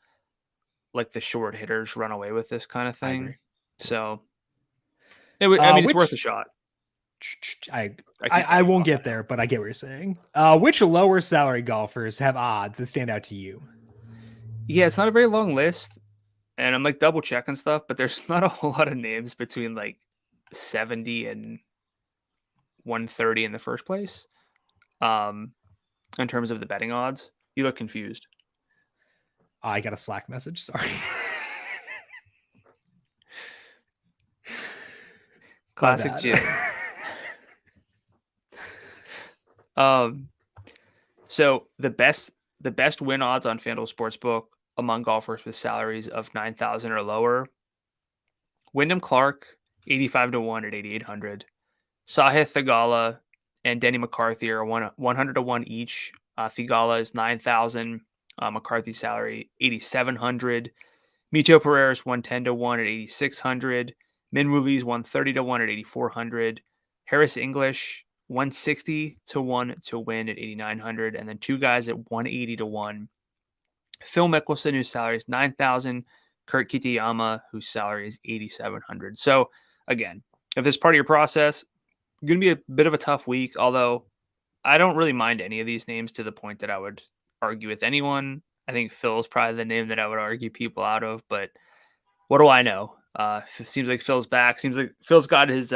like the short hitters run away with this kind of thing. So it's worth a shot. I won't get there, but I get what you're saying. Which lower salary golfers have odds that stand out to you? Yeah, it's not a very long list, and I'm like double checking stuff, but there's not a whole lot of names between like 70 and 130 in the first place. In terms of the betting odds, you look confused. I got a Slack message. Sorry. Classic Jim. So the best win odds on FanDuel Sportsbook among golfers with salaries of 9,000 or lower: Wyndham Clark 85 to 1 at 8,800, Sahith Theegala and Denny McCarthy are 100 to 1 each. Theegala is 9,000. McCarthy's salary 8,700. Mito Pereira's 110 to 1 at 8,600. Minwoo Lee's 130 to 1 at 8,400. Harris English 160 to 1 to win at 8,900, and then two guys at 180 to 1. Phil Mickelson, whose salary is 9,000. Kurt Kitayama, whose salary is 8,700. So again, if this is part of your process, going to be a bit of a tough week, although I don't really mind any of these names to the point that I would argue with anyone. I think Phil's probably the name that I would argue people out of, but what do I know? It seems like Phil's back. Seems like Phil's got his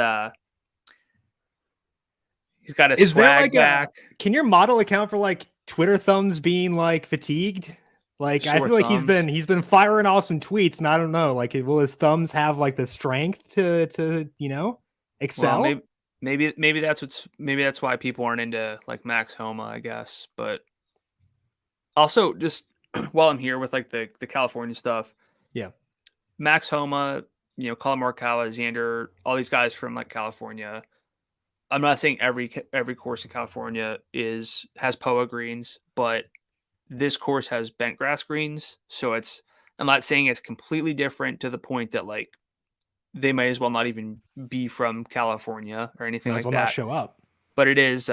he's got his swag back. Can your model account for like Twitter thumbs being like fatigued? Like I feel like he's been firing off some tweets, and I don't know, like will his thumbs have like the strength to you know excel? Well, maybe that's why people aren't into like Max Homa, I guess. But also, just while I'm here with like the California stuff, yeah, Max Homa, you know, Colin Morikawa, Xander, all these guys from like California. I'm not saying every course in California has POA greens, but this course has bent grass greens. So I'm not saying it's completely different to the point that like they may as well not even be from California or anything like that. Not show up. But it is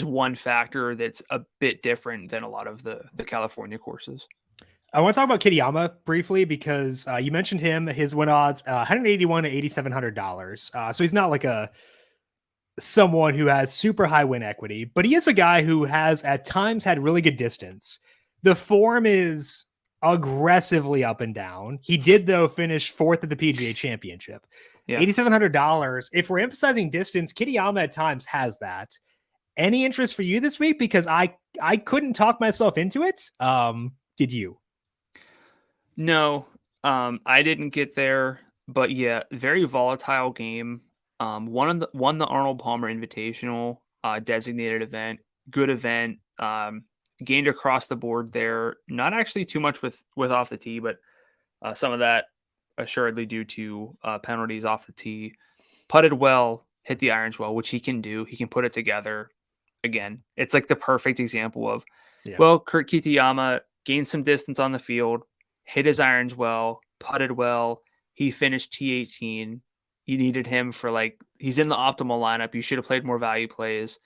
one factor that's a bit different than a lot of the California courses. I want to talk about Kitayama briefly because you mentioned him. His win odds 181 to $8,700. So he's not like someone who has super high win equity, but he is a guy who has at times had really good distance. The form is aggressively up and down. He did though finish 4th at the PGA Championship. Yeah. $8,700. If we're emphasizing distance, Kitayama at times has that. Any interest for you this week? Because I couldn't talk myself into it. Did you? No, I didn't get there, but yeah, very volatile game. Won the Arnold Palmer Invitational, designated event, good event. Gained across the board there. Not actually too much with off the tee, but some of that assuredly due to penalties off the tee. Putted well, hit the irons well, which he can do. He can put it together. Again, it's like the perfect example of, well, Kurt Kitayama gained some distance on the field, hit his irons well, putted well. He finished T18. You needed him for like, he's in the optimal lineup. You should have played more value plays.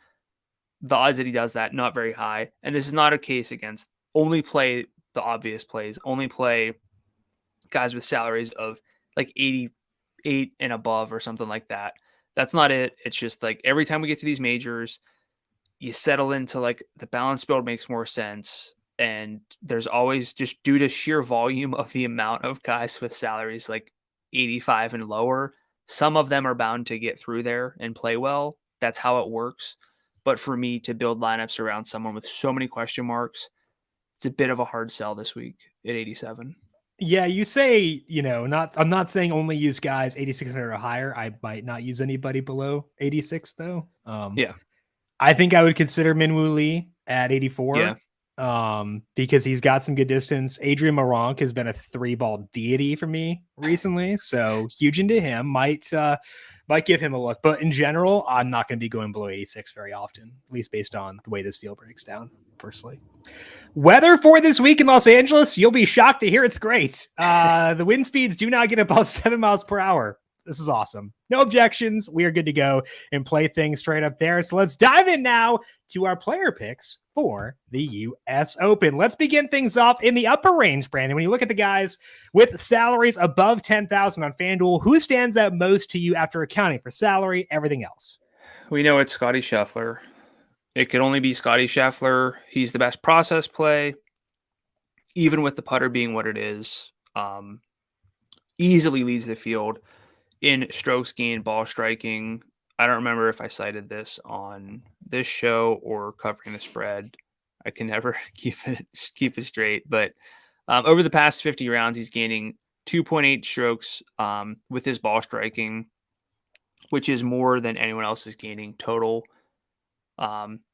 The odds that he does that, not very high. And this is not a case against only play the obvious plays, only play guys with salaries of like 8 and above or something like that. That's not it. It's just like every time we get to these majors, you settle into like the balance build makes more sense. And there's always, just due to sheer volume of the amount of guys with salaries like 85 and lower, some of them are bound to get through there and play well. That's how it works. But for me to build lineups around someone with so many question marks, it's a bit of a hard sell this week at 87. Yeah, you say, I'm not saying only use guys 8,600 or higher. I might not use anybody below 86 though. Yeah. I think I would consider Minwoo Lee at 84. Yeah. Because he's got some good distance. Adrian Moronk has been a 3-ball deity for me recently, so huge into him. Might give him a look, but in general, I'm not going to be going below 86 very often, at least based on the way this field breaks down. Personally, weather for this week in Los Angeles, you'll be shocked to hear it's great. The wind speeds do not get above 7 miles per hour. This is awesome. No objections. We are good to go and play things straight up there. So let's dive in now to our player picks for the U.S. Open. Let's begin things off in the upper range, Brandon. When you look at the guys with salaries above $10,000 on FanDuel, who stands out most to you after accounting for salary, everything else? We know it's Scotty Scheffler. It could only be Scotty Scheffler. He's the best process play, even with the putter being what it is. Easily leads the field in strokes gained, ball striking. I don't remember if I cited this on this show or covering the spread. I can never keep it straight. But over the past 50 rounds, he's gaining 2.8 strokes with his ball striking, which is more than anyone else is gaining total.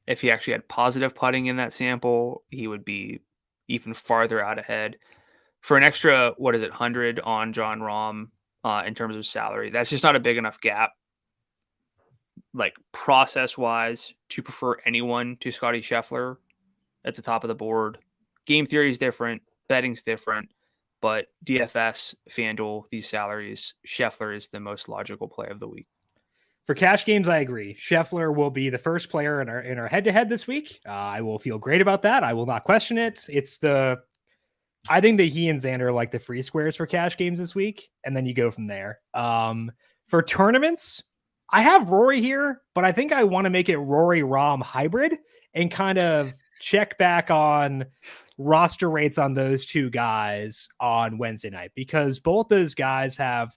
If he actually had positive putting in that sample, he would be even farther out ahead. For an extra, 100 on Jon Rahm in terms of salary, that's just not a big enough gap, like process-wise, to prefer anyone to Scotty Scheffler at the top of the board. Game theory is different, betting's different, but DFS, FanDuel, these salaries, Scheffler is the most logical play of the week. For cash games, I agree. Scheffler will be the first player in our head-to-head this week. I will feel great about that. I will not question it. I think that he and Xander are like the free squares for cash games this week, and then you go from there. For tournaments, I have Rory here, but I think I want to make it Rory-Rahm hybrid and kind of check back on roster rates on those two guys on Wednesday night, because both those guys have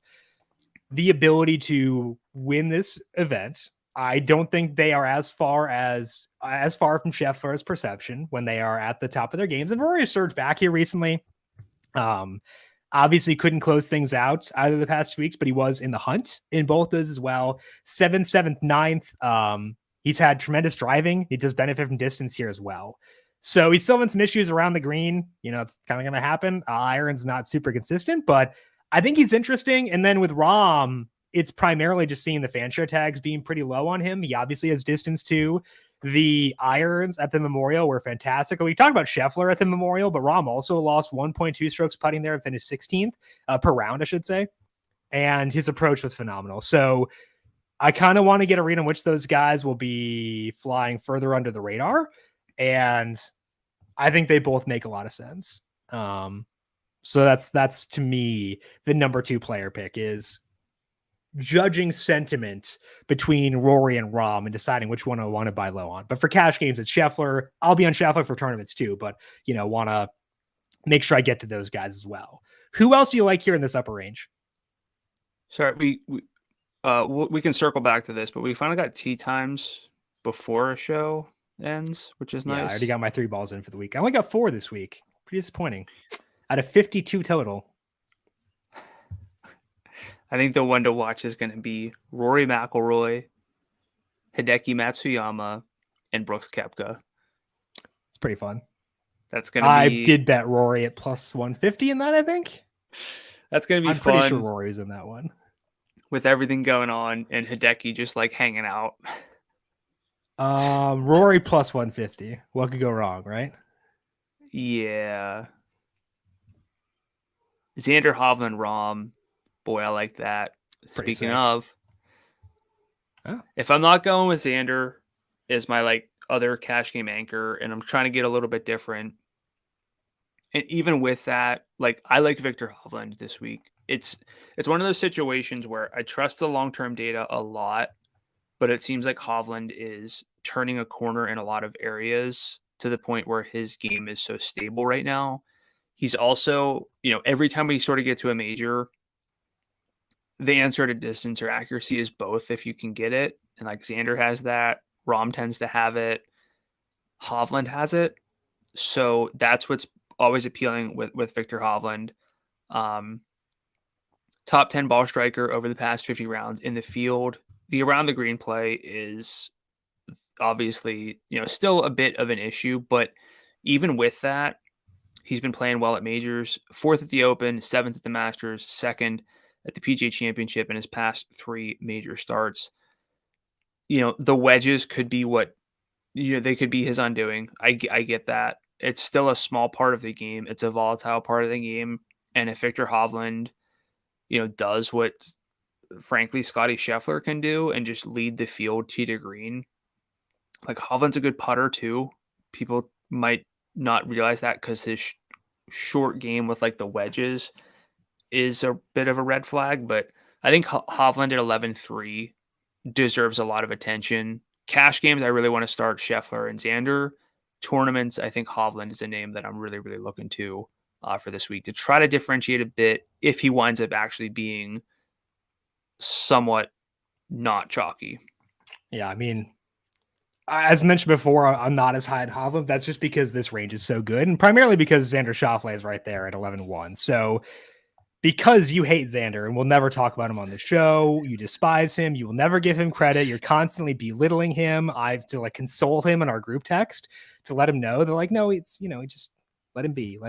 the ability to win this event. I don't think they are as far from Scheffler's perception when they are at the top of their games. And Rory surged back here recently. Obviously couldn't close things out either of the past 2 weeks, but he was in the hunt in both those as well. 7th, 7th, 9th. He's had tremendous driving. He does benefit from distance here as well. So he's still having some issues around the green. It's kind of going to happen. Iron's not super consistent, but I think he's interesting. And then with Rahm, it's primarily just seeing the fan share tags being pretty low on him. He obviously has distance too. The irons at the Memorial were fantastic. We talked about Scheffler at the Memorial, but Rahm also lost 1.2 strokes putting there and finished 16th per round, I should say. And his approach was phenomenal. So I kind of want to get a read on which those guys will be flying further under the radar. And I think they both make a lot of sense. So that's to me, the number 2 player pick is judging sentiment between Rory and Rahm and deciding which one I want to buy low on. But for cash games, it's Scheffler. I'll be on Scheffler for tournaments too, but want to make sure I get to those guys as well. Who else do you like here in this upper range? Sorry, we can circle back to this, but we finally got tee times before a show ends, which is nice. Yeah, I already got my 3 balls in for the week. I only got 4 this week. Pretty disappointing. Out of 52 total. I think the one to watch is going to be Rory McIlroy, Hideki Matsuyama, and Brooks Koepka. It's pretty fun. That's going to be... I did bet Rory at plus 150 in that, I think. That's going to be fun. I'm pretty sure Rory's in that one. With everything going on and Hideki just like hanging out. Rory plus 150. What could go wrong, right? Yeah. Xander, Hovland, Rahm. Boy, I like that. Speaking of, if I'm not going with Xander as my other cash game anchor, and I'm trying to get a little bit different, and even with that, I like Victor Hovland this week. it's one of those situations where I trust the long-term data a lot, but it seems like Hovland is turning a corner in a lot of areas to the point where his game is so stable right now. He's also, every time we sort of get to a major, the answer to distance or accuracy is both if you can get it. And like Xander has that, Rom tends to have it, Hovland has it. So that's what's always appealing with Victor Hovland. Um, Top 10 ball striker over the past 50 rounds in the field. The around the green play is obviously, still a bit of an issue, but even with that, he's been playing well at majors, 4th at the Open, 7th at the Masters, 2nd at the PGA Championship in his past 3 major starts. The wedges could be they could be his undoing. I get that. It's still a small part of the game. It's a volatile part of the game. And if Victor Hovland, does what frankly Scotty Scheffler can do and just lead the field tee to green, like Hovland's a good putter too. People might not realize that because his short game with like the wedges is a bit of a red flag, but I think Hovland at 11-3 deserves a lot of attention. Cash games, I really want to start Scheffler and Xander. Tournaments, I think Hovland is a name that I'm really, really looking to for this week to try to differentiate a bit if he winds up actually being somewhat not chalky. Yeah, I mean, as mentioned before, I'm not as high at Hovland. That's just because this range is so good, and primarily because Xander Schauffele is right there at 11-1. So because you hate Xander and we'll never talk about him on the show, you despise him, you will never give him credit, you're constantly belittling him. I have to like console him in our group text to let him know. They're like, no, it's, just let him be.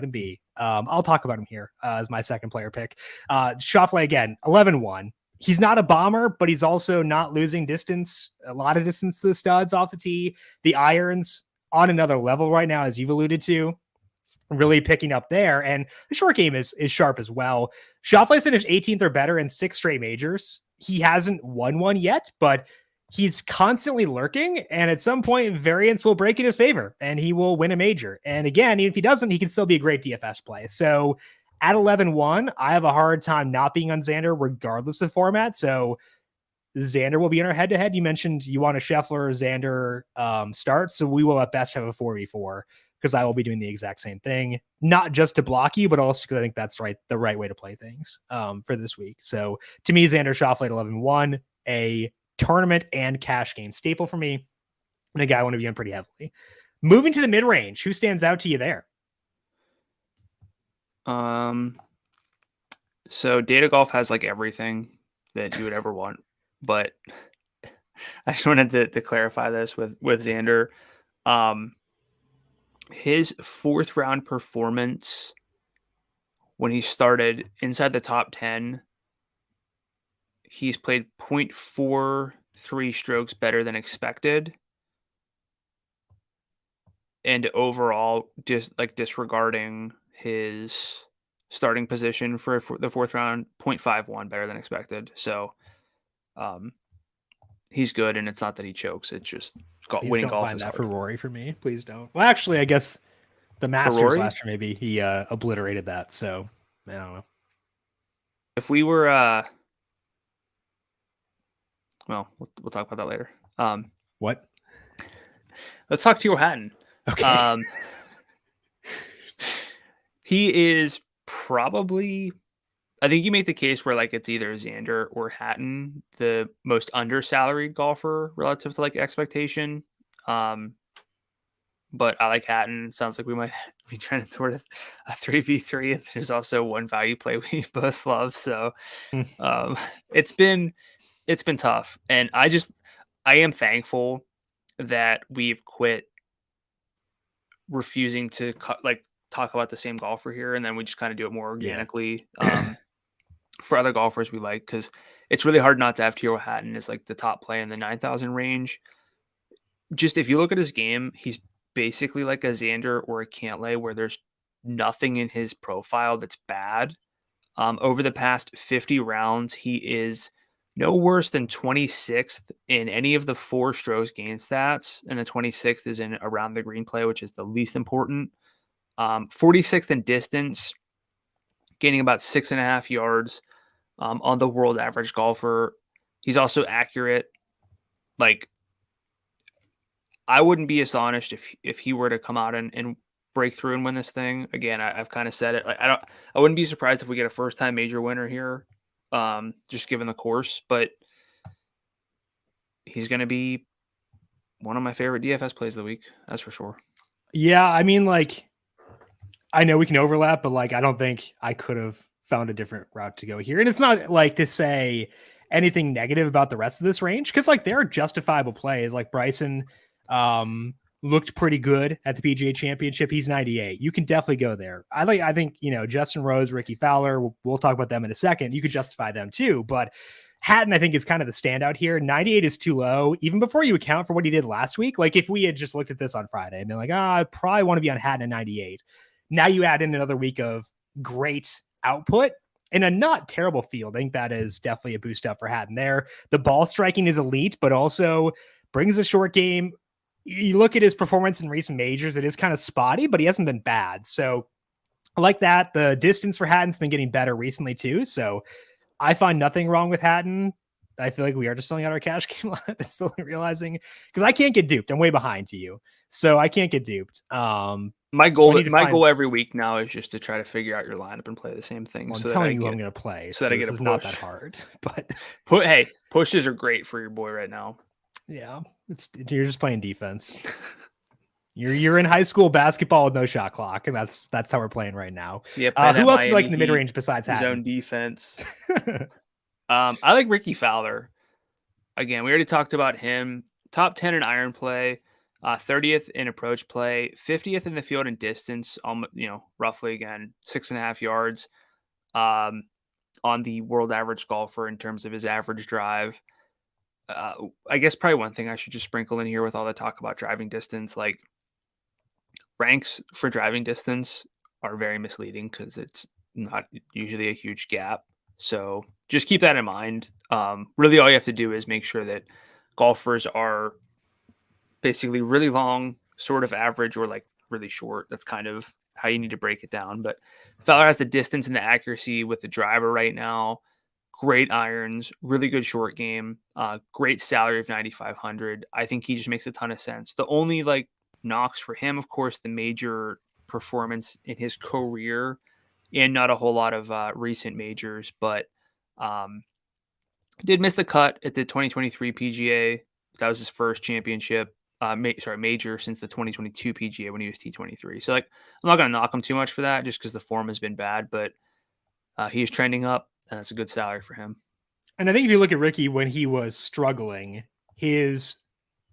I'll talk about him here as my second player pick. Schauffele again, 11-1. He's not a bomber, but he's also not losing a lot of distance to the studs off the tee. The irons on another level right now, as you've alluded to, really picking up there. And the short game is sharp as well. Schauffele's finished 18th or better in 6 straight majors. He hasn't won one yet, but he's constantly lurking. And at some point, variance will break in his favor and he will win a major. And again, even if he doesn't, he can still be a great DFS play. So at 11-1, I have a hard time not being on Xander regardless of format. So Xander will be in our head-to-head. You mentioned you want a Scheffler Xander start, so we will at best have a 4v4 because I will be doing the exact same thing, not just to block you, but also because I think that's the right way to play things for this week. So to me, Xander Schauffele at 11-1, a tournament and cash game staple for me, and a guy I want to be on pretty heavily. Moving to the mid-range, who stands out to you there? So Data Golf has like everything that you would ever want, but I just wanted to clarify this with Xander. His 4th round performance when he started inside the top 10, he's played 0.43 strokes better than expected. And overall, just like disregarding his starting position for the 4th round, 0.51 better than expected. So he's good, and it's not that he chokes. It's just winning golf find is that hard. for Rory for me. Please don't. Well, actually, I guess the Masters last year, maybe he obliterated that. So I don't know. If we were, well, we'll talk about that later. What? Let's talk Tyrrell Hatton. Okay. He is probably, I think you make the case where like it's either Xander or Hatton, the most undersalaried golfer relative to like expectation. But I like Hatton. Sounds like we might be trending toward a 3v3. And there's also one value play we both love. So it's been tough. And I am thankful that we've quit refusing to talk about the same golfer here. And then we just kind of do it more organically for other golfers we like. Cause it's really hard not to have Tyrrell Hatton as like the top play in the 9,000 range. Just if you look at his game, he's basically like a Xander or a Cantlay where there's nothing in his profile that's bad. Over the past 50 rounds, he is no worse than 26th in any of the 4 strokes gain stats. And the 26th is in around the green play, which is the least important. 46th in distance, gaining about 6.5 yards on the world average golfer. He's also accurate. Like, I wouldn't be astonished if he were to come out and break through and win this thing. Again, I've kind of said it. Like, I wouldn't be surprised if we get a first time major winner here, just given the course. But he's going to be one of my favorite DFS plays of the week. That's for sure. Yeah, I mean, like, I know we can overlap, but like, I don't think I could have found a different route to go here. And it's not like to say anything negative about the rest of this range, because like there are justifiable plays. Like Bryson looked pretty good at the PGA Championship. He's 98. You can definitely go there. I think, you know, Justin Rose, Ricky Fowler, we'll talk about them in a second. You could justify them too, but Hatton, I think, is kind of the standout here. 98 is too low, even before you account for what he did last week. Like if we had just looked at this on Friday and been like, I probably want to be on Hatton at 98. Now you add in another week of great output in a not terrible field. I think that is definitely a boost up for Hatton there. The ball striking is elite, but also brings a short game. You look at his performance in recent majors, it is kind of spotty, but he hasn't been bad. So I like that. The distance for Hatton's been getting better recently too. So I find nothing wrong with Hatton. I feel like we are just filling out our cash game lineup and still realizing, because I can't get duped. I'm way behind to you. So I can't get duped. My goal every week now is just to try to figure out your lineup and play the same thing. Well, I'm telling you who I'm going to play. So that I get a push. Not that hard, but hey, pushes are great for your boy right now. Yeah, you're just playing defense. You're in high school basketball with no shot clock, and that's how we're playing right now. Yeah. Who else do you like in the mid range besides Hatton? Zone defense. I like Ricky Fowler. Again, we already talked about him. Top 10 in iron play. 30th in approach play, 50th in the field in distance, roughly again 6.5 yards on the world average golfer in terms of his average drive. I guess probably one thing I should just sprinkle in here with all the talk about driving distance, like ranks for driving distance are very misleading because it's not usually a huge gap. So just keep that in mind. Really all you have to do is make sure that golfers are basically really long, sort of average, or like really short. That's kind of how you need to break it down. But Fowler has the distance and the accuracy with the driver right now. Great irons, really good short game, great salary of 9,500. I think he just makes a ton of sense. The only like knocks for him, of course, the major performance in his career and not a whole lot of recent majors, but did miss the cut at the 2023 PGA. That was his first championship. Major since the 2022 PGA when he was T23. So like, I'm not going to knock him too much for that just because the form has been bad, but he is trending up and that's a good salary for him. And I think if you look at Ricky when he was struggling, his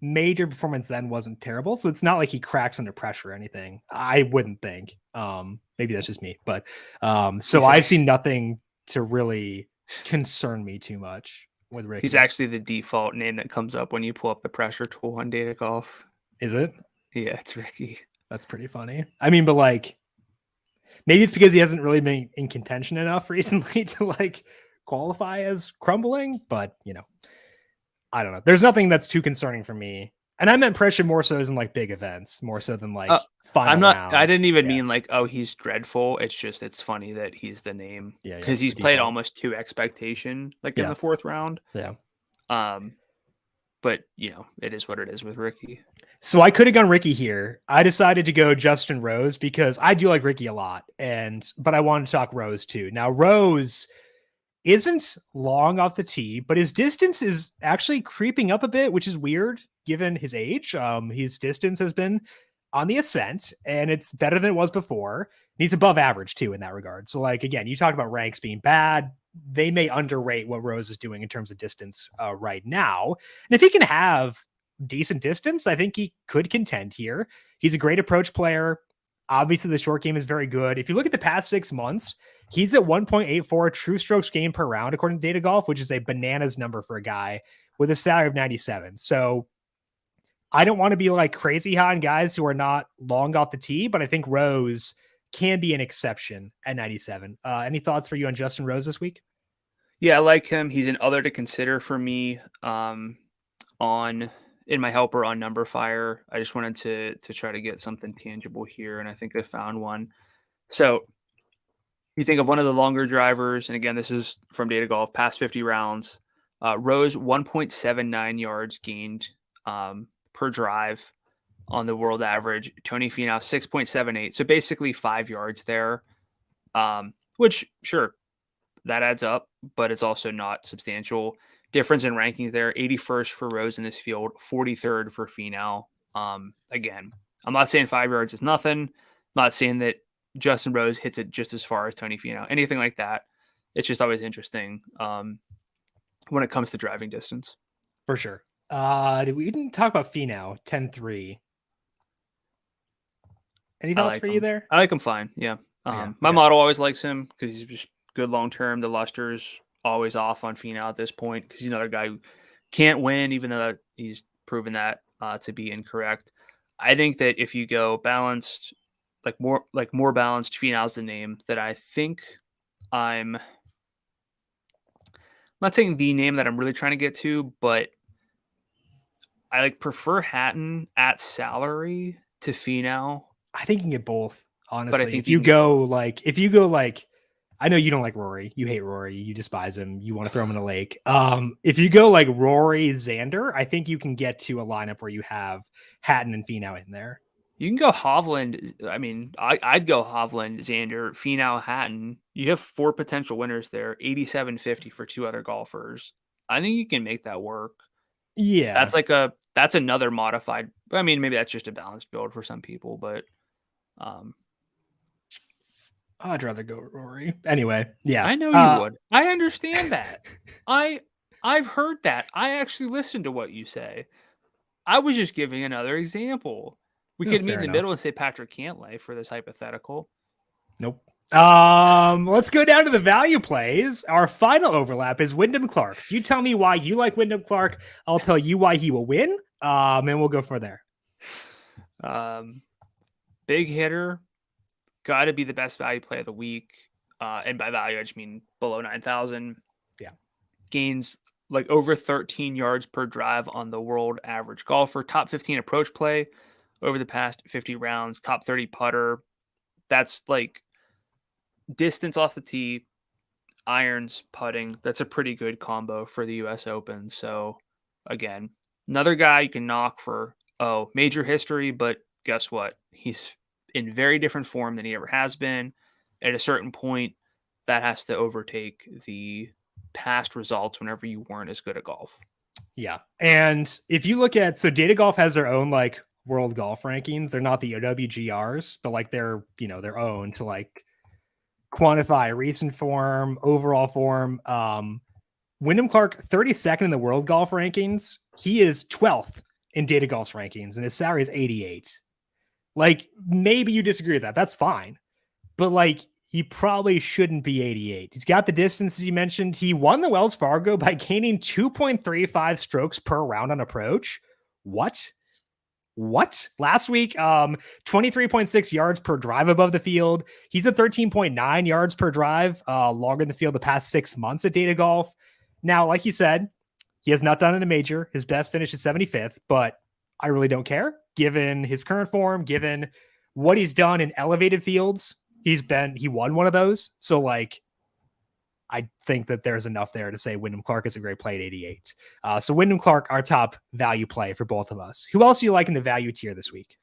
major performance then wasn't terrible. So it's not like he cracks under pressure or anything. I wouldn't think. Maybe that's just me, but so I've seen nothing to really concern me too much with Ricky. He's actually the default name that comes up when you pull up the pressure tool on Data Golf. Is it? Yeah, it's Ricky. That's pretty funny. I mean, but like, maybe it's because he hasn't really been in contention enough recently to like qualify as crumbling, but you know, I don't know. There's nothing that's too concerning for me. And I meant pressure more so as in like big events, more so than like final rounds. I didn't even mean like, oh, he's dreadful. It's just, it's funny that he's the name because he's played almost to expectation, like in the fourth round. Yeah. But you know, it is what it is with Ricky. So I could have gone Ricky here. I decided to go Justin Rose because I do like Ricky a lot, but I wanted to talk Rose too. Now Rose isn't long off the tee, but his distance is actually creeping up a bit, which is weird given his age. His distance has been on the ascent and it's better than it was before. He's above average too in that regard. So like, again, you talk about ranks being bad. They may underrate what Rose is doing in terms of distance right now. And if he can have decent distance, I think he could contend here. He's a great approach player. Obviously, the short game is very good. If you look at the past 6 months, he's at 1.84 true strokes gained per round, according to Data Golf, which is a bananas number for a guy with a salary of 97. So I don't want to be like crazy high on guys who are not long off the tee, but I think Rose can be an exception at 97. Any thoughts for you on Justin Rose this week? Yeah, I like him. He's an other to consider for me in my helper on numberFire. I just wanted to try to get something tangible here, and I think I found one. So You think of one of the longer drivers, and again, this is from Data Golf, past 50 rounds. Rose 1.79 yards gained per drive on the world average. Tony Finau 6.78, so basically 5 yards there. Which sure, that adds up, but it's also not substantial. Difference in rankings there: 81st for Rose in this field, 43rd for Finau. Again, I'm not saying 5 yards is nothing. I'm not saying that Justin Rose hits it just as far as Tony Finau, anything like that. It's just always interesting when it comes to driving distance. For sure. We didn't talk about Finau, 10-3. Any thoughts for you there? I like him fine. Yeah. My model always likes him because he's just good long term. The luster's always off on Finau at this point because he's another guy who can't win, even though he's proven that to be incorrect. I think that if you go balanced, more balanced, Finau's the name that I think I'm not saying the name that I'm really trying to get to, but I prefer Hatton at salary to Finau. I think you can get both, honestly. But I think if you go I know you don't like Rory. You hate Rory. You despise him. You want to throw him in a lake. If you go like Rory Xander, I think you can get to a lineup where you have Hatton and Finau in there. You can go Hovland. I mean, I'd go Hovland, Xander, Finau, Hatton. You have 4 potential winners there, 87.50 for 2 other golfers. I think you can make that work. Yeah. That's another modified. I mean, maybe that's just a balanced build for some people, but I'd rather go Rory. Anyway, yeah. I know you would. I understand that. I've heard that. I actually listened to what you say. I was just giving another example. We could meet in the middle and say Patrick Cantlay for this hypothetical. Nope. Let's go down to the value plays. Our final overlap is Wyndham Clark. So you tell me why you like Wyndham Clark. I'll tell you why he will win. And we'll go from there. Big hitter, got to be the best value play of the week. And by value, I just mean below 9,000. Yeah. Gains over 13 yards per drive on the world average golfer. Top 15 approach play over the past 50 rounds. Top 30 putter. That's distance off the tee, irons, putting. That's a pretty good combo for the U.S. Open. So, again, another guy you can knock for, major history, but guess what? He's in very different form than he ever has been. At a certain point, that has to overtake the past results whenever you weren't as good at golf. Yeah. And if you look at, so Data Golf has their own world golf rankings. They're not the OWGRs, but they're, their own to quantify recent form, overall form. Wyndham Clark, 32nd in the world golf rankings. He is 12th in Data Golf's rankings, and his salary is 88. Maybe you disagree with that. That's fine. But he probably shouldn't be 88. He's got the distances you mentioned. He won the Wells Fargo by gaining 2.35 strokes per round on approach. What? Last week, 23.6 yards per drive above the field. He's at 13.9 yards per drive, longer in the field the past 6 months at Data Golf. Now, like you said, he has not done in a major. His best finish is 75th, but I really don't care. Given his current form, given what he's done in elevated fields, he won one of those. So I think that there's enough there to say Wyndham Clark is a great play at 88. So Wyndham Clark, our top value play for both of us. Who else do you like in the value tier this week?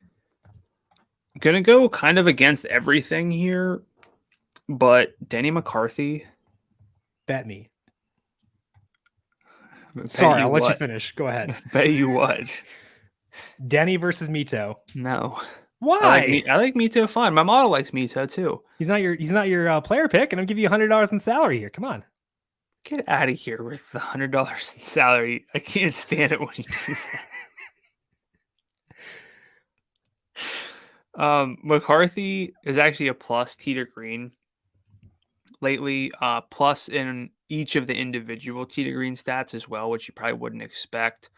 I'm going to go kind of against everything here, but Denny McCarthy. Bet me. Sorry, I'll let you finish. Go ahead. Bet you what? Denny versus Mito. No. Why? I like Mito fine. My model likes Mito too. He's not your player pick, and I'm giving you $100 in salary here. Come on. Get out of here with the $100 in salary. I can't stand it when you do that. McCarthy is actually a plus tee to green lately, plus in each of the individual tee to green stats as well, which you probably wouldn't expect.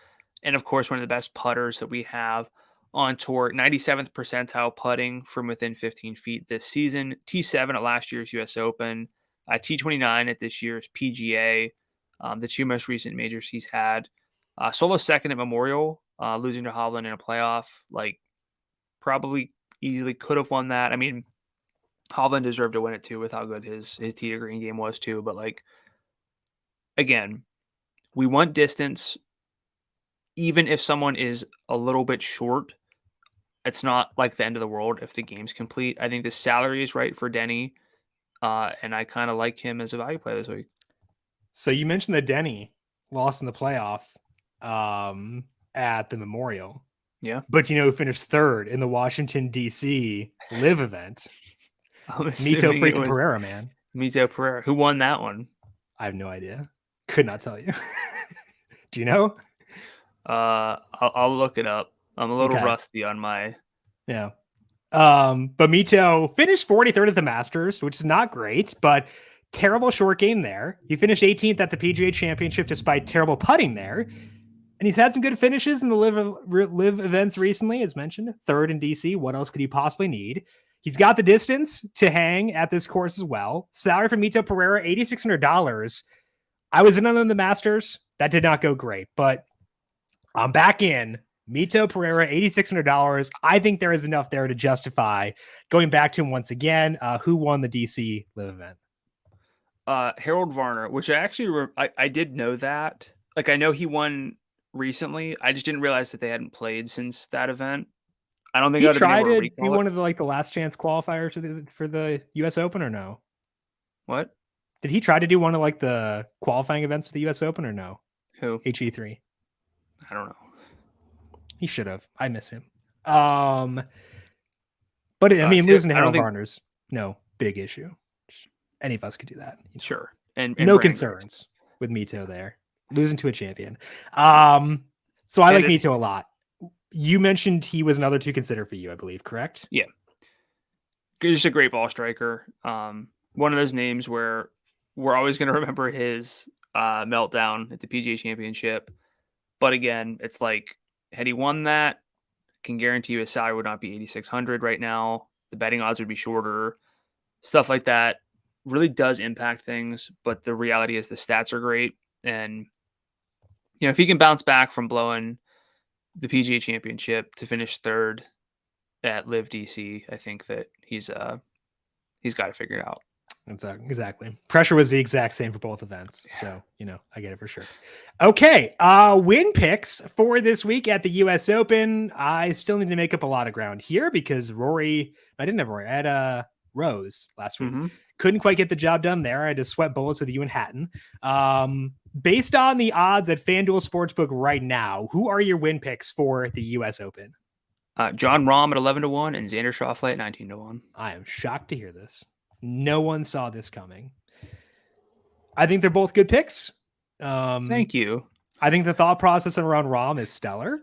And of course, one of the best putters that we have on tour, 97th percentile putting from within 15 feet this season, T7 at last year's US Open, T29 at this year's PGA, the 2 most recent majors he's had. Solo second at Memorial, losing to Hovland in a playoff, probably easily could have won that. I mean, Hovland deserved to win it too with how good his tee to green game was too. But like, again, we want distance. Even if someone is a little bit short, it's not like the end of the world if the game's complete. I think the salary is right for Denny, and I kind of like him as a value play this week. So you mentioned that Denny lost in the playoff at the Memorial. Yeah. But you know who finished third in the Washington, D.C. live event? It's Mito freaking Pereira, man. Mito Pereira. Who won that one? I have no idea. Could not tell you. Do you know? I'll look it up. I'm a little rusty on my. Yeah. But Mito finished 43rd at the Masters, which is not great, but terrible short game there. He finished 18th at the PGA Championship despite terrible putting there. And he's had some good finishes in the live events recently, as mentioned. Third in DC. What else could he possibly need? He's got the distance to hang at this course as well. Salary for Mito Pereira, $8,600. I was in on the Masters. That did not go great, but I'm back in. Mito Pereira, $8,600. I think there is enough there to justify going back to him once again. Who won the DC live event? Harold Varner, which I actually I did know that. Like, I know he won recently. I just didn't realize that they hadn't played since that event. I don't think he I'd tried to do one of the last chance qualifiers for the U.S. Open or no? What? Did he try to do one of the qualifying events for the U.S. Open or no? Who? HE3. I don't know. He should have. I miss him. But I mean, losing to Harold Varner's no big issue. Any of us could do that. Sure. And no concerns with Mito there. Losing to a champion. So I like Mito a lot. You mentioned he was another to consider for you, I believe, correct? Yeah. Just a great ball striker. One of those names where we're always going to remember his meltdown at the PGA Championship. But again, it's like, had he won that, can guarantee you his salary would not be $8,600 right now. The betting odds would be shorter. Stuff like that really does impact things. But the reality is the stats are great. And, if he can bounce back from blowing the PGA Championship to finish third at Live DC, I think that he's got to figure it out. Exactly. Pressure was the exact same for both events. So, I get it for sure. Okay. Win picks for this week at the US Open. I still need to make up a lot of ground here because I didn't have Rory. I had Rose last week. Mm-hmm. Couldn't quite get the job done there. I had to sweat bullets with you and Hatton. Based on the odds at FanDuel Sportsbook right now, who are your win picks for the US Open? John Rahm at 11-1 and Xander Schauffele at 19-1. I am shocked to hear this. No one saw this coming. I think they're both good picks. Thank you. I think the thought process around Rahm is stellar.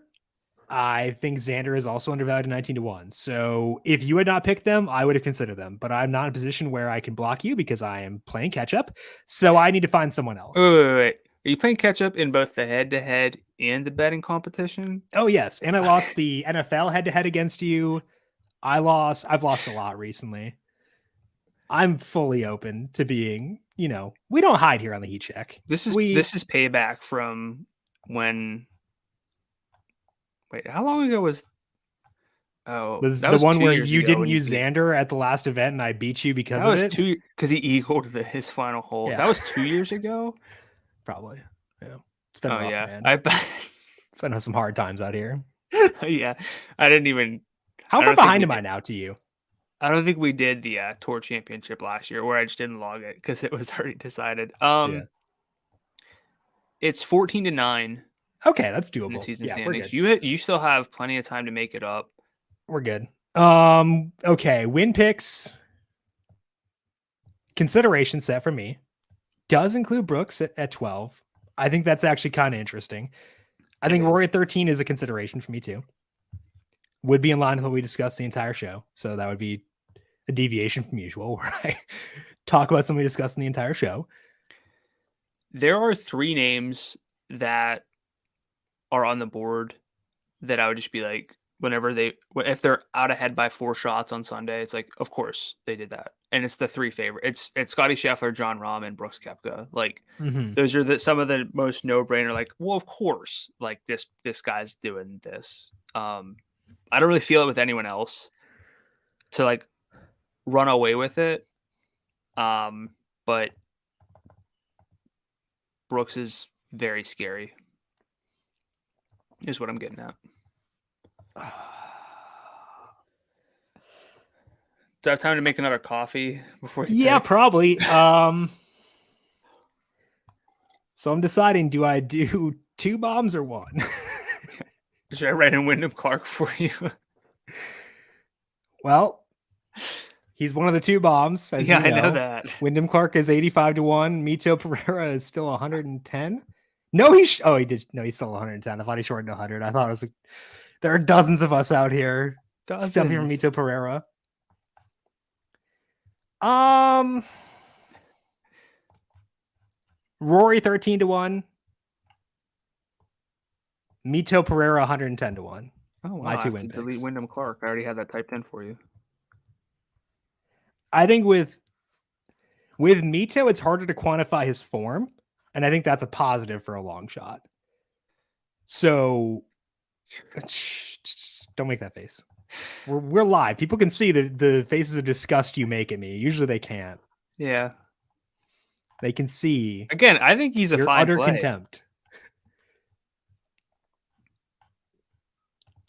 I think Xander is also undervalued at 19-1. So if you had not picked them, I would have considered them. But I'm not in a position where I can block you because I am playing catch up. So I need to find someone else. Wait. Are you playing catch up in both the head-to-head and the betting competition? Oh, yes. And I lost the NFL head-to-head against you. I've lost a lot recently. I'm fully open to being, we don't hide here on the Heat Check. This is payback from when. Wait, how long ago was? Oh, was the one where you didn't use Xander at the last event and I beat you because of it? Because he eagled his final hole. Yeah. That was 2 years ago. Probably. Yeah. It's been rough, man. It's been some hard times out here. Yeah, I didn't even. How far behind am I now to you? I don't think we did the tour championship last year, where I just didn't log it because it was already decided. It's 14-9. Okay, that's doable. In the season standings. You still have plenty of time to make it up. We're good. Okay, win picks. Consideration set for me does include Brooks at 12. I think that's actually kind of interesting. I think Rory at 13 is a consideration for me too. Would be in line with what we discussed the entire show. So that would be a deviation from usual where I talk about something we discussed in the entire show. There are 3 names that are on the board that I would just be like, if they're out ahead by 4 shots on Sunday, it's like, of course they did that. And it's the 3 favorite. It's Scotty Scheffler, John Rahm, and Brooks Koepka. Like, those are some of the most no-brainer. Like, well, of course, like this guy's doing this. I don't really feel it with anyone else to like run away with it. But Brooks is very scary, is what I'm getting at. Do I have time to make another coffee before you Yeah, pick? probably. So I'm deciding, do I do 2 bombs or 1? Should I write in Wyndham Clark for you? Well, he's one of the 2 bombs, as Yeah, you know. I know that. Wyndham Clark is 85-1. Mito Pereira is still 110. No, he did. No, he's still 110. I thought he shortened 100. I thought it was like, there are dozens of us out here. Stuffing from Mito Pereira. Rory 13-1. Mito Pereira 110-1. Oh, wow. My 2 I have win to picks. delete Wyndham Clark. I already had that typed in for you. I think with Mito, it's harder to quantify his form, and I think that's a positive for a long shot. So don't make that face. We're live. People can see the faces of disgust you make at me. Usually they can't. Yeah. They can see. Again, I think he's a fine utter play. Contempt.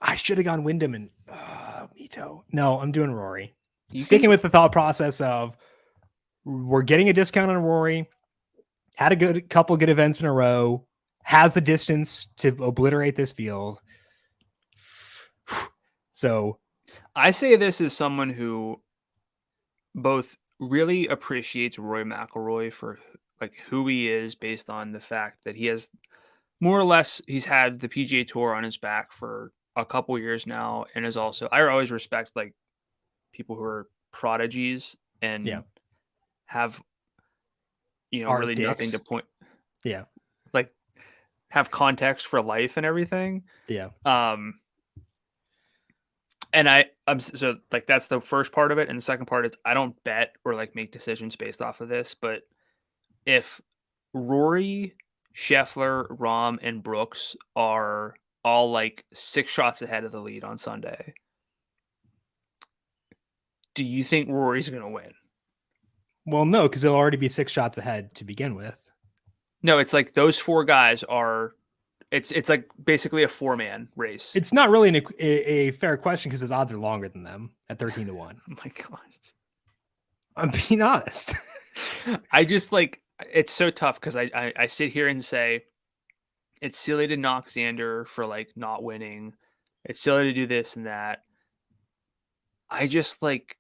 I should have gone Wyndham and Mito. No, I'm doing Rory. Sticking with the thought process of we're getting a discount on Rory. Had a couple good events in a row. Has the distance to obliterate this field. So I say this as someone who both really appreciates Rory McIlroy for like who he is based on the fact that he has more or less he's had the PGA Tour on his back for a couple years now, and is also I always respect like people who are prodigies and have really nothing to point. Yeah. Like have context for life and everything. Yeah. And I'm so like that's the first part of it, and the second part is I don't bet or like make decisions based off of this, but if Rory, Scheffler, Rahm, and Brooks are all like 6 shots ahead of the lead on Sunday, do you think Rory's going to win? Well, no, because they'll already be 6 shots ahead to begin with. No, it's like those 4 guys are. It's like basically a 4-man race. It's not really a fair question because his odds are longer than them at 13-1. Oh my gosh. I'm being honest. I just like it's so tough because I sit here and say it's silly to knock Xander for like not winning. It's silly to do this and that. I just like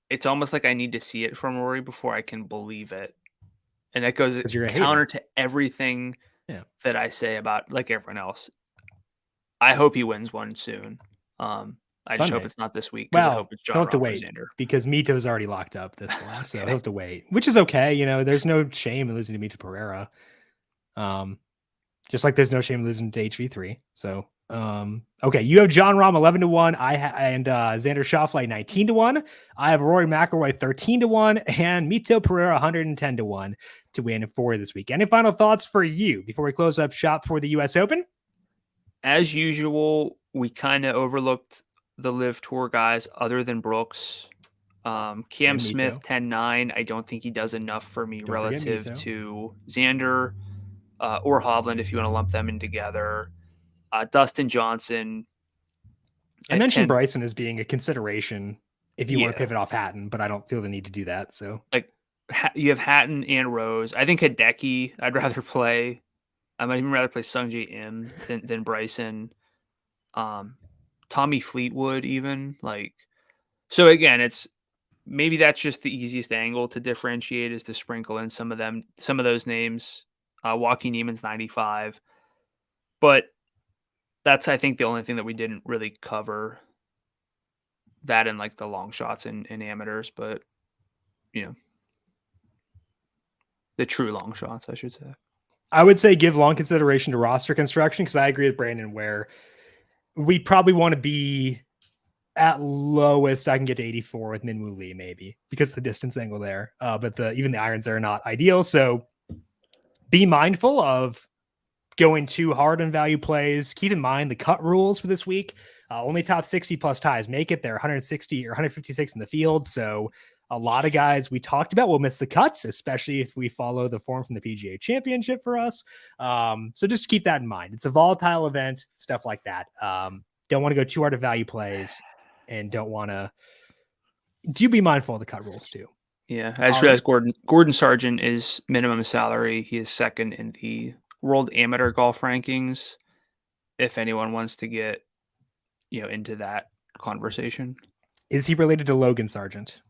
it's almost like I need to see it from Rory before I can believe it. And that goes counter to everything that I say about like everyone else. I hope he wins one soon. I just hope it's not this week because I hope it's John he'll have to Rahm or wait Xander. because Mito's already locked up this one, so he'll have to wait, which is okay. There's no shame in losing to Mito Pereira. Just like there's no shame in losing to HV3. So, okay, you have John Rahm 11-1. And Xander Schauffele 19-1. I have Rory McIlroy 13-1 and Mito Pereira 110-1 to win for this week. Any final thoughts for you before we close up shop for the U.S. Open? As usual, we kind of overlooked the Live Tour guys other than Brooks. Cam Smith 10-9. I don't think he does enough for me relative to Xander or Hovland if you want to lump them in together. Dustin Johnson. I mentioned Bryson as being a consideration if you want to pivot off Hatton, but I don't feel the need to do that. So like you have Hatton and Rose. I think Hideki I'd rather play. I might even rather play Sungjae Im than Bryson. Tommy Fleetwood even like. So again, it's maybe that's just the easiest angle to differentiate is to sprinkle in some of those names. Joaquin Niemann's 95, but that's I think the only thing that we didn't really cover. That and like the long shots in amateurs, but the true long shots, I should say. I would say give long consideration to roster construction because I agree with Brandon where we probably want to be at lowest. I can get to 84 with Minwoo Lee maybe because of the distance angle there, but even the irons there are not ideal. So be mindful of going too hard on value plays, keep in mind the cut rules for this week. Only top 60 plus ties make it. They're 160 or 156 in the field. So a lot of guys we talked about will miss the cuts, especially if we follow the form from the PGA Championship for us. So just keep that in mind. It's a volatile event, stuff like that. Don't want to go too hard at value plays, and do be mindful of the cut rules too. Yeah, I just realized Gordon Sargent is minimum salary. He is second in the World Amateur Golf Rankings. If anyone wants to get, into that conversation, is he related to Logan Sargent?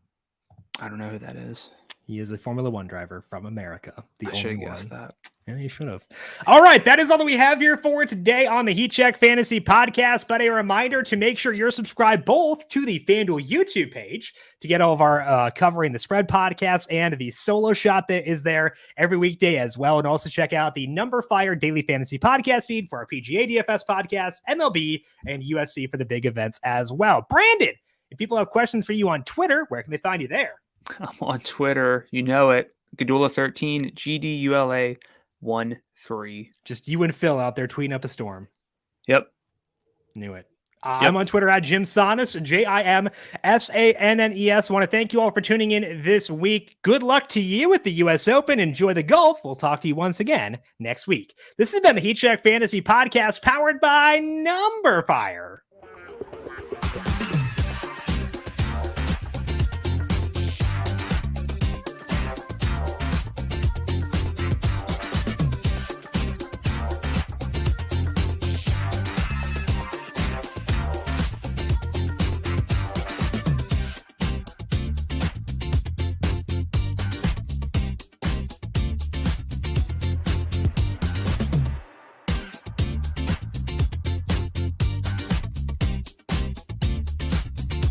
I don't know who that is. He is a Formula One driver from America. I should have guessed that. Yeah, you should have. All right, that is all that we have here for today on the Heat Check Fantasy Podcast. But a reminder to make sure you're subscribed both to the FanDuel YouTube page to get all of our Covering the Spread podcast and the solo shot that is there every weekday as well. And also check out the numberFire Daily Fantasy Podcast feed for our PGA DFS podcast, MLB, and USC for the big events as well. Brandon, if people have questions for you on Twitter, where can they find you there? I'm on Twitter. You know it. Gdula 13, GDULA 13. Just you and Phil out there tweeting up a storm. Yep. Knew it. I'm on Twitter at Jim Sannes, JIMSANNES. Want to thank you all for tuning in this week. Good luck to you at the US Open. Enjoy the golf. We'll talk to you once again next week. This has been the Heat Check Fantasy Podcast powered by numberFire.